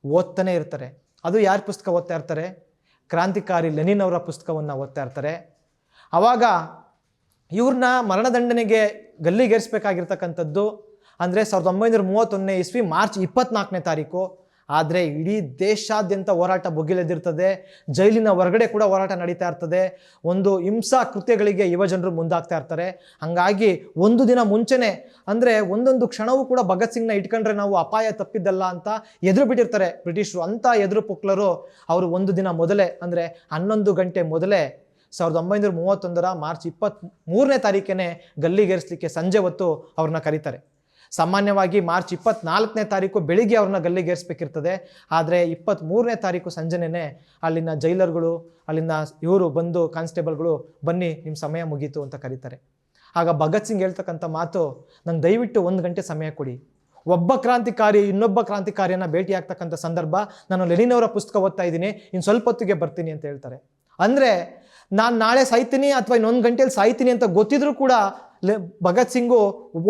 ಓದ್ತಾನೆ ಇರ್ತಾರೆ. ಅದು ಯಾರ ಪುಸ್ತಕ ಓದ್ತಾ ಇರ್ತಾರೆ? ಕ್ರಾಂತಿಕಾರಿ ಲೆನಿನ್ ಅವರ ಪುಸ್ತಕವನ್ನು ಓದ್ತಾ ಇರ್ತಾರೆ. ಆವಾಗ ಇವ್ರನ್ನ ಮರಣದಂಡನೆಗೆ ಗಲ್ಲಿಗೇರಿಸಬೇಕಾಗಿರ್ತಕ್ಕಂಥದ್ದು ಅಂದರೆ 1931ನೇ ಇಸ್ವಿ ಮಾರ್ಚ್ 24ನೇ ತಾರೀಕು. ಆದರೆ ಇಡೀ ದೇಶಾದ್ಯಂತ ಹೋರಾಟ ಭುಗಿಲೆದ್ದಿರ್ತದೆ, ಜೈಲಿನ ಹೊರಗಡೆ ಕೂಡ ಹೋರಾಟ ನಡೀತಾ ಇರ್ತದೆ, ಒಂದು ಹಿಂಸಾ ಕೃತ್ಯಗಳಿಗೆ ಯುವಜನರು ಮುಂದಾಗ್ತಾ ಇರ್ತಾರೆ. ಹಾಗಾಗಿ ಒಂದು ದಿನ ಮುಂಚೆನೇ, ಅಂದರೆ ಒಂದೊಂದು ಕ್ಷಣವೂ ಕೂಡ ಭಗತ್ ಸಿಂಗ್ನ ಇಟ್ಕೊಂಡ್ರೆ ನಾವು ಅಪಾಯ ತಪ್ಪಿದ್ದಲ್ಲ ಅಂತ ಎದುರು ಬಿಟ್ಟಿರ್ತಾರೆ ಬ್ರಿಟಿಷರು. ಅಂಥ ಎದುರು ಪುಕ್ಲರು ಅವರು ಒಂದು ದಿನ ಮೊದಲೇ, ಅಂದರೆ 11 ಗಂಟೆ ಮೊದಲೇ 1931 ಮಾರ್ಚ್ 23ನೇ ತಾರೀಕೇ ಗಲ್ಲಿಗೇರಿಸಲಿಕ್ಕೆ ಸಂಜೆ ಹೊತ್ತು ಅವ್ರನ್ನ ಕರೀತಾರೆ. ಸಾಮಾನ್ಯವಾಗಿ ಮಾರ್ಚ್ 24ನೇ ತಾರೀಕು ಬೆಳಿಗ್ಗೆ ಅವ್ರನ್ನ ಗಲ್ಲಿಗೇರಿಸಬೇಕಿರ್ತದೆ. ಆದರೆ 23ನೇ ತಾರೀಕು ಸಂಜೆನೇ ಅಲ್ಲಿನ ಜೈಲರ್ಗಳು, ಅಲ್ಲಿನ ಇವರು ಬಂದು ಕಾನ್ಸ್ಟೇಬಲ್ಗಳು, ಬನ್ನಿ ನಿಮ್ಮ ಸಮಯ ಮುಗೀತು ಅಂತ ಕರೀತಾರೆ. ಆಗ ಭಗತ್ ಸಿಂಗ್ ಹೇಳ್ತಕ್ಕಂಥ ಮಾತು, ನಂಗೆ ದಯವಿಟ್ಟು 1 ಗಂಟೆ ಸಮಯ ಕೊಡಿ, ಒಬ್ಬ ಕ್ರಾಂತಿಕಾರಿ ಇನ್ನೊಬ್ಬ ಕ್ರಾಂತಿಕಾರಿಯನ್ನು ಭೇಟಿ ಆಗ್ತಕ್ಕಂಥ ಸಂದರ್ಭ, ನಾನು ಲೆನಿನ್ ಅವರ ಪುಸ್ತಕ ಓದ್ತಾ ಇದ್ದೀನಿ, ಇನ್ನು ಸ್ವಲ್ಪ ಹೊತ್ತಿಗೆ ಬರ್ತೀನಿ ಅಂತ ಹೇಳ್ತಾರೆ. ಅಂದರೆ ನಾನು ನಾಳೆ ಸಾಯ್ತೀನಿ ಅಥವಾ ಇನ್ನೊಂದು ಗಂಟೆಯಲ್ಲಿ ಸಾಯ್ತೀನಿ ಅಂತ ಗೊತ್ತಿದ್ರೂ ಕೂಡ ಭಗತ್ ಸಿಂಗು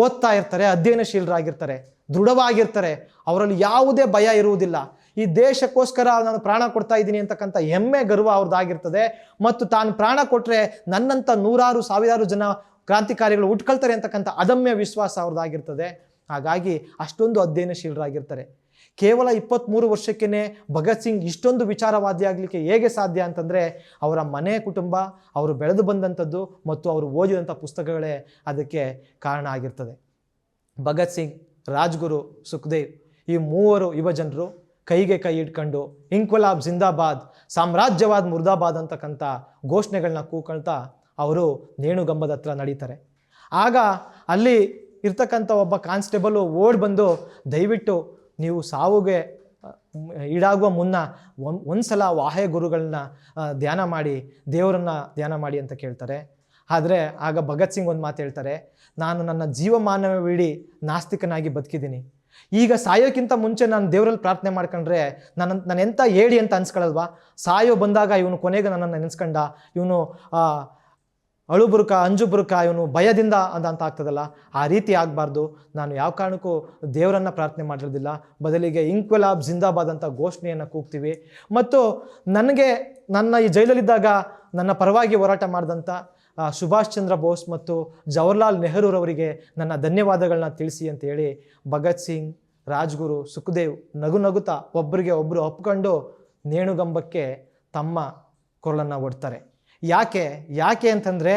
ಓದ್ತಾ ಇರ್ತಾರೆ, ಅಧ್ಯಯನಶೀಲರಾಗಿರ್ತಾರೆ, ದೃಢವಾಗಿರ್ತಾರೆ, ಅವರಲ್ಲಿ ಯಾವುದೇ ಭಯ ಇರುವುದಿಲ್ಲ. ಈ ದೇಶಕ್ಕೋಸ್ಕರ ನಾನು ಪ್ರಾಣ ಕೊಡ್ತಾ ಇದ್ದೀನಿ ಅಂತಕ್ಕಂಥ ಹೆಮ್ಮೆ ಗರ್ವ ಅವ್ರದ್ದಾಗಿರ್ತದೆ. ಮತ್ತು ತಾನು ಪ್ರಾಣ ಕೊಟ್ಟರೆ ನನ್ನಂಥ ನೂರಾರು ಸಾವಿರಾರು ಜನ ಕ್ರಾಂತಿಕಾರಿಗಳು ಉಟ್ಕೊಳ್ತಾರೆ ಅಂತಕ್ಕಂಥ ಅದಮ್ಯ ವಿಶ್ವಾಸ ಅವ್ರದ್ದಾಗಿರ್ತದೆ. ಹಾಗಾಗಿ ಅಷ್ಟೊಂದು ಅಧ್ಯಯನಶೀಲರಾಗಿರ್ತಾರೆ. ಕೇವಲ 23 ವರ್ಷಕ್ಕೇ ಭಗತ್ ಸಿಂಗ್ ಇಷ್ಟೊಂದು ವಿಚಾರವಾದಿ ಆಗಲಿಕ್ಕೆ ಹೇಗೆ ಸಾಧ್ಯ ಅಂತಂದರೆ, ಅವರ ಮನೆ ಕುಟುಂಬ, ಅವರು ಬೆಳೆದು ಬಂದಂಥದ್ದು ಮತ್ತು ಅವರು ಓದಿದಂಥ ಪುಸ್ತಕಗಳೇ ಅದಕ್ಕೆ ಕಾರಣ ಆಗಿರ್ತದೆ. ಭಗತ್ ಸಿಂಗ್, ರಾಜ್ಗುರು, ಸುಖದೇವ್ ಈ ಮೂವರು ಯುವಜನರು ಕೈಗೆ ಕೈ ಇಟ್ಕೊಂಡು ಇಂಕ್ವಲಾಬ್ ಜಿಂದಾಬಾದ್, ಸಾಮ್ರಾಜ್ಯವಾದ್ ಮುರ್ದಾಬಾದ್ ಅಂತಕ್ಕಂಥ ಘೋಷಣೆಗಳನ್ನ ಕೂಕೊಳ್ತಾ ಅವರು ನೇಣುಗಂಬದ ಹತ್ರ ನಡೀತಾರೆ. ಆಗ ಅಲ್ಲಿ ಇರ್ತಕ್ಕಂಥ ಒಬ್ಬ ಕಾನ್ಸ್ಟೇಬಲು ಓಡ್ ಬಂದು, ದಯವಿಟ್ಟು ನೀವು ಸಾವುಗೆ ಈಡಾಗುವ ಮುನ್ನ ಒಂದು ಸಲ ವಾಹೆ ಗುರುಗಳನ್ನ ಧ್ಯಾನ ಮಾಡಿ, ದೇವರನ್ನ ಧ್ಯಾನ ಮಾಡಿ ಅಂತ ಕೇಳ್ತಾರೆ. ಆದರೆ ಆಗ ಭಗತ್ ಸಿಂಗ್ ಒಂದು ಮಾತು ಹೇಳ್ತಾರೆ, ನಾನು ನನ್ನ ಜೀವಮಾನವಿಡೀ ನಾಸ್ತಿಕನಾಗಿ ಬದುಕಿದ್ದೀನಿ, ಈಗ ಸಾಯೋಕ್ಕಿಂತ ಮುಂಚೆ ನಾನು ದೇವರಲ್ಲಿ ಪ್ರಾರ್ಥನೆ ಮಾಡ್ಕೊಂಡ್ರೆ ನಾನು ಎಂಥ ಹೇಳಿ ಅಂತ ಅನ್ಸ್ಕೊಳ್ಳಲ್ವಾ? ಸಾಯೋ ಬಂದಾಗ ಇವನು ಕೊನೆಗೆ ನನ್ನನ್ನು ನೆನೆಸ್ಕೊಂಡ, ಇವನು ಅಳುಬುರುಕ ಅಂಜುಬುರುಕ, ಇವನು ಭಯದಿಂದ ಅಂತ ಆಗ್ತದಲ್ಲ, ಆ ರೀತಿ ಆಗಬಾರ್ದು. ನಾನು ಯಾವ ಕಾರಣಕ್ಕೂ ದೇವರನ್ನು ಪ್ರಾರ್ಥನೆ ಮಾಡಿರೋದಿಲ್ಲ, ಬದಲಿಗೆ ಇಂಕ್ವಲಾಬ್ ಜಿಂದಾಬಾದ್ ಅಂತ ಘೋಷಣೆಯನ್ನು ಕೂಗ್ತೀವಿ. ಮತ್ತು ನನಗೆ ನನ್ನ ಈ ಜೈಲಲ್ಲಿದ್ದಾಗ ನನ್ನ ಪರವಾಗಿ ಹೋರಾಟ ಮಾಡಿದಂಥ ಸುಭಾಷ್ ಚಂದ್ರ ಬೋಸ್ ಮತ್ತು ಜವಾಹರ್ಲಾಲ್ ನೆಹರೂರವರಿಗೆ ನನ್ನ ಧನ್ಯವಾದಗಳನ್ನ ತಿಳಿಸಿ ಅಂತ ಹೇಳಿ ಭಗತ್ ಸಿಂಗ್, ರಾಜ್ಗುರು, ಸುಖದೇವ್ ನಗುತ್ತಾ ಒಬ್ಬರಿಗೆ ಒಬ್ಬರು ಒಪ್ಕೊಂಡು ನೇಣುಗಂಬಕ್ಕೆ ತಮ್ಮ ಕೊರಳನ್ನು ಒಡ್ತಾರೆ. ಯಾಕೆ ಅಂತಂದರೆ,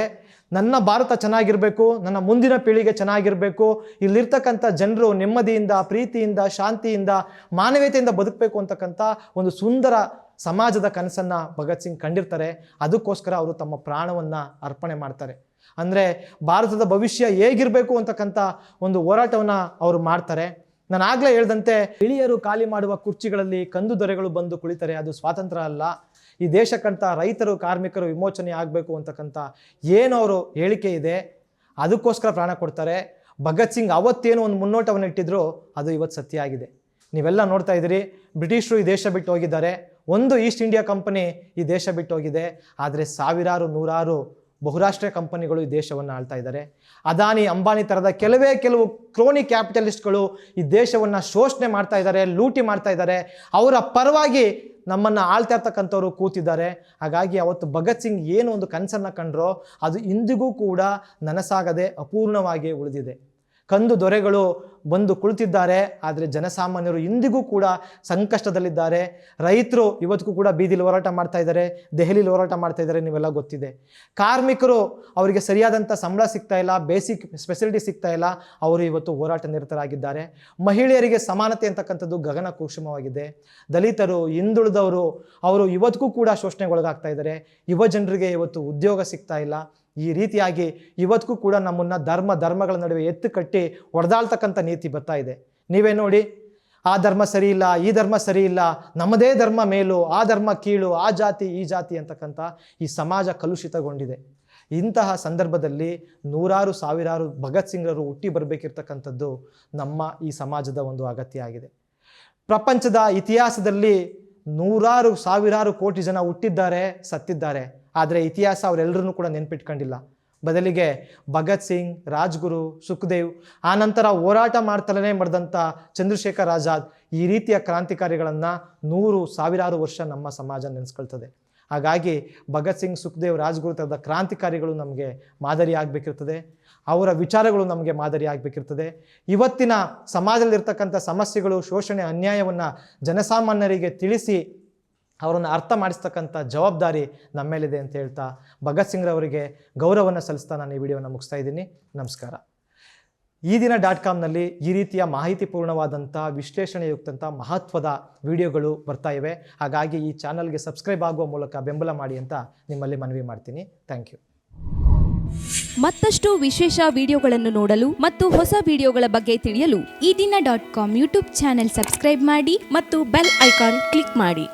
ನನ್ನ ಭಾರತ ಚೆನ್ನಾಗಿರಬೇಕು, ನನ್ನ ಮುಂದಿನ ಪೀಳಿಗೆ ಚೆನ್ನಾಗಿರಬೇಕು, ಇಲ್ಲಿರ್ತಕ್ಕಂಥ ಜನರು ನೆಮ್ಮದಿಯಿಂದ, ಪ್ರೀತಿಯಿಂದ, ಶಾಂತಿಯಿಂದ, ಮಾನವೀಯತೆಯಿಂದ ಬದುಕಬೇಕು ಅಂತಕ್ಕಂಥ ಒಂದು ಸುಂದರ ಸಮಾಜದ ಕನಸನ್ನು ಭಗತ್ ಸಿಂಗ್ ಕಂಡಿರ್ತಾರೆ. ಅದಕ್ಕೋಸ್ಕರ ಅವರು ತಮ್ಮ ಪ್ರಾಣವನ್ನು ಅರ್ಪಣೆ ಮಾಡ್ತಾರೆ. ಅಂದರೆ ಭಾರತದ ಭವಿಷ್ಯ ಹೇಗಿರಬೇಕು ಅಂತಕ್ಕಂಥ ಒಂದು ಹೋರಾಟವನ್ನು ಅವರು ಮಾಡ್ತಾರೆ. ನಾನು ಆಗಲೇ ಹೇಳ್ದಂತೆ, ಇಳಿಯರು ಖಾಲಿ ಮಾಡುವ ಕುರ್ಚಿಗಳಲ್ಲಿ ಕಂದು ದೊರೆಗಳು ಬಂದು ಕುಳಿತಾರೆ, ಅದು ಸ್ವಾತಂತ್ರ್ಯ ಅಲ್ಲ. ಈ ದೇಶಕ್ಕಂಥ ರೈತರು, ಕಾರ್ಮಿಕರು ವಿಮೋಚನೆ ಆಗಬೇಕು ಅಂತಕ್ಕಂಥ ಏನು ಅವರು ಹೇಳಿಕೆ ಇದೆ, ಅದಕ್ಕೋಸ್ಕರ ಪ್ರಾಣ ಕೊಡ್ತಾರೆ. ಭಗತ್ ಸಿಂಗ್ ಅವತ್ತೇನು ಒಂದು ಮುನ್ನೋಟವನ್ನು ಇಟ್ಟಿದ್ರು, ಅದು ಇವತ್ತು ಸತ್ಯ ಆಗಿದೆ. ನೀವೆಲ್ಲ ನೋಡ್ತಾ ಇದ್ದೀರಿ, ಬ್ರಿಟಿಷರು ಈ ದೇಶ ಬಿಟ್ಟು ಹೋಗಿದ್ದಾರೆ, ಒಂದು ಈಸ್ಟ್ ಇಂಡಿಯಾ ಕಂಪನಿ ಈ ದೇಶ ಬಿಟ್ಟು ಹೋಗಿದೆ, ಆದರೆ ಸಾವಿರಾರು ನೂರಾರು ಬಹುರಾಷ್ಟ್ರೀಯ ಕಂಪನಿಗಳು ಈ ದೇಶವನ್ನು ಆಳ್ತಾ ಇದ್ದಾರೆ. ಅದಾನಿ, ಅಂಬಾನಿ ಥರದ ಕೆಲವು ಕ್ರೋನಿ ಕ್ಯಾಪಿಟಲಿಸ್ಟ್ಗಳು ಈ ದೇಶವನ್ನು ಶೋಷಣೆ ಮಾಡ್ತಾ ಇದ್ದಾರೆ, ಲೂಟಿ ಮಾಡ್ತಾ ಇದ್ದಾರೆ. ಅವರ ಪರವಾಗಿ ನಮ್ಮನ್ನು ಆಳ್ತಾ ಇರ್ತಕ್ಕಂಥವ್ರು ಕೂತಿದ್ದಾರೆ. ಹಾಗಾಗಿ ಅವತ್ತು ಭಗತ್ ಸಿಂಗ್ ಏನು ಒಂದು ಕನಸನ್ನು ಕಂಡ್ರೋ, ಅದು ಇಂದಿಗೂ ಕೂಡ ನನಸಾಗದೆ ಅಪೂರ್ಣವಾಗಿ ಉಳಿದಿದೆ. ಕಂದು ದೊರೆಗಳು ಬಂದು ಕುಳಿತಿದ್ದಾರೆ. ಆದರೆ ಜನಸಾಮಾನ್ಯರು ಇಂದಿಗೂ ಕೂಡ ಸಂಕಷ್ಟದಲ್ಲಿದ್ದಾರೆ. ರೈತರು ಇವತ್ತಿಗೂ ಕೂಡ ಬೀದಿಲಿ ಹೋರಾಟ ಮಾಡ್ತಾ ಇದ್ದಾರೆ, ದೆಹಲಿಲಿ ಹೋರಾಟ ಮಾಡ್ತಾ ಇದ್ದಾರೆ, ನೀವೆಲ್ಲ ಗೊತ್ತಿದೆ. ಕಾರ್ಮಿಕರು ಅವರಿಗೆ ಸರಿಯಾದಂಥ ಸಂಬಳ ಸಿಗ್ತಾ ಇಲ್ಲ, ಬೇಸಿಕ್ ಫೆಸಿಲಿಟಿ ಸಿಗ್ತಾ ಇಲ್ಲ, ಅವರು ಇವತ್ತು ಹೋರಾಟ ನಿರತರಾಗಿದ್ದಾರೆ. ಮಹಿಳೆಯರಿಗೆ ಸಮಾನತೆ ಅಂತಕ್ಕಂಥದ್ದು ಗಗನ ಕುಸುಮವಾಗಿದೆ. ದಲಿತರು, ಹಿಂದುಳಿದವರು ಅವರು ಇವತ್ತಿಗೂ ಕೂಡ ಶೋಷಣೆಗೊಳಗಾಗ್ತಾ ಇದ್ದಾರೆ. ಯುವ ಜನರಿಗೆ ಇವತ್ತು ಉದ್ಯೋಗ ಸಿಗ್ತಾ ಇಲ್ಲ. ಈ ರೀತಿಯಾಗಿ ಇವತ್ತಿಗೂ ಕೂಡ ನಮ್ಮನ್ನು ಧರ್ಮಗಳ ನಡುವೆ ಎತ್ತು ಕಟ್ಟಿ ಹೊಡೆದಾಳ್ತಕ್ಕಂಥ ನೀತಿ ಬರ್ತಾ ಇದೆ. ನೀವೇ ನೋಡಿ, ಆ ಧರ್ಮ ಸರಿ ಇಲ್ಲ, ಈ ಧರ್ಮ ಸರಿ ಇಲ್ಲ, ನಮ್ಮದೇ ಧರ್ಮ ಮೇಲು, ಆ ಧರ್ಮ ಕೀಳು, ಆ ಜಾತಿ ಈ ಜಾತಿ ಅಂತಕ್ಕಂಥ ಈ ಸಮಾಜ ಕಲುಷಿತಗೊಂಡಿದೆ. ಇಂತಹ ಸಂದರ್ಭದಲ್ಲಿ ನೂರಾರು ಸಾವಿರಾರು ಭಗತ್ ಸಿಂಗ್ರವರು ಹುಟ್ಟಿ ಬರಬೇಕಿರ್ತಕ್ಕಂಥದ್ದು ನಮ್ಮ ಈ ಸಮಾಜದ ಒಂದು ಅಗತ್ಯ ಆಗಿದೆ. ಪ್ರಪಂಚದ ಇತಿಹಾಸದಲ್ಲಿ ನೂರಾರು ಸಾವಿರಾರು ಕೋಟಿ ಜನ ಹುಟ್ಟಿದ್ದಾರೆ, ಸತ್ತಿದ್ದಾರೆ. ಆದರೆ ಇತಿಹಾಸ ಅವರೆಲ್ಲರನ್ನೂ ಕೂಡ ನೆನ್ಪಿಟ್ಕೊಂಡಿಲ್ಲ. ಬದಲಿಗೆ ಭಗತ್ ಸಿಂಗ್, ರಾಜ್ಗುರು, ಸುಖದೇವ್, ಆನಂತರ ಹೋರಾಟ ಮಾಡ್ತಲೇ ಮಾಡಿದಂಥ ಚಂದ್ರಶೇಖರ್ ಆಜಾದ್, ಈ ರೀತಿಯ ಕ್ರಾಂತಿಕಾರಿಗಳನ್ನು 100,000 ವರ್ಷ ನಮ್ಮ ಸಮಾಜ ನೆನೆಸ್ಕೊಳ್ತದೆ. ಹಾಗಾಗಿ ಭಗತ್ ಸಿಂಗ್, ಸುಖದೇವ್, ರಾಜ್ಗುರು ಥರದ ಕ್ರಾಂತಿಕಾರಿಗಳು ನಮಗೆ ಮಾದರಿ ಆಗಬೇಕಿರ್ತದೆ. ಅವರ ವಿಚಾರಗಳು ನಮಗೆ ಮಾದರಿ ಆಗಬೇಕಿರ್ತದೆ. ಇವತ್ತಿನ ಸಮಾಜದಲ್ಲಿರ್ತಕ್ಕಂಥ ಸಮಸ್ಯೆಗಳು, ಶೋಷಣೆ, ಅನ್ಯಾಯವನ್ನು ಜನಸಾಮಾನ್ಯರಿಗೆ ತಿಳಿಸಿ ಅವರನ್ನು ಅರ್ಥ ಮಾಡಿಸ್ತಕ್ಕಂಥ ಜವಾಬ್ದಾರಿ ನಮ್ಮ ಮೇಲಿದೆ ಅಂತ ಹೇಳ್ತಾ ಭಗತ್ ಸಿಂಗ್ರವರಿಗೆ ಗೌರವವನ್ನು ಸಲ್ಲಿಸ್ತಾ ನಾನು ಈ ವಿಡಿಯೋವನ್ನು ಮುಗಿಸ್ತಾ ಇದ್ದೀನಿ. ನಮಸ್ಕಾರ. ಈ ದಿನ .comನಲ್ಲಿ ಈ ರೀತಿಯ ಮಾಹಿತಿಪೂರ್ಣವಾದಂಥ ವಿಶ್ಲೇಷಣೆಯುಕ್ತಂಥ ಮಹತ್ವದ ವಿಡಿಯೋಗಳು ಬರ್ತಾ ಇವೆ. ಹಾಗಾಗಿ ಈ ಚಾನಲ್ಗೆ ಸಬ್ಸ್ಕ್ರೈಬ್ ಆಗುವ ಮೂಲಕ ಬೆಂಬಲ ಮಾಡಿ ಅಂತ ನಿಮ್ಮಲ್ಲಿ ಮನವಿ ಮಾಡ್ತೀನಿ. Thank you. ಮತ್ತಷ್ಟು ವಿಶೇಷ ವಿಡಿಯೋಗಳನ್ನು ನೋಡಲು ಮತ್ತು ಹೊಸ ವಿಡಿಯೋಗಳ ಬಗ್ಗೆ ತಿಳಿಯಲು ಈ ದಿನ .com ಯೂಟ್ಯೂಬ್ ಚಾನೆಲ್ ಸಬ್ಸ್ಕ್ರೈಬ್ ಮಾಡಿ ಮತ್ತು ಬೆಲ್ ಐಕಾನ್ ಕ್ಲಿಕ್ ಮಾಡಿ.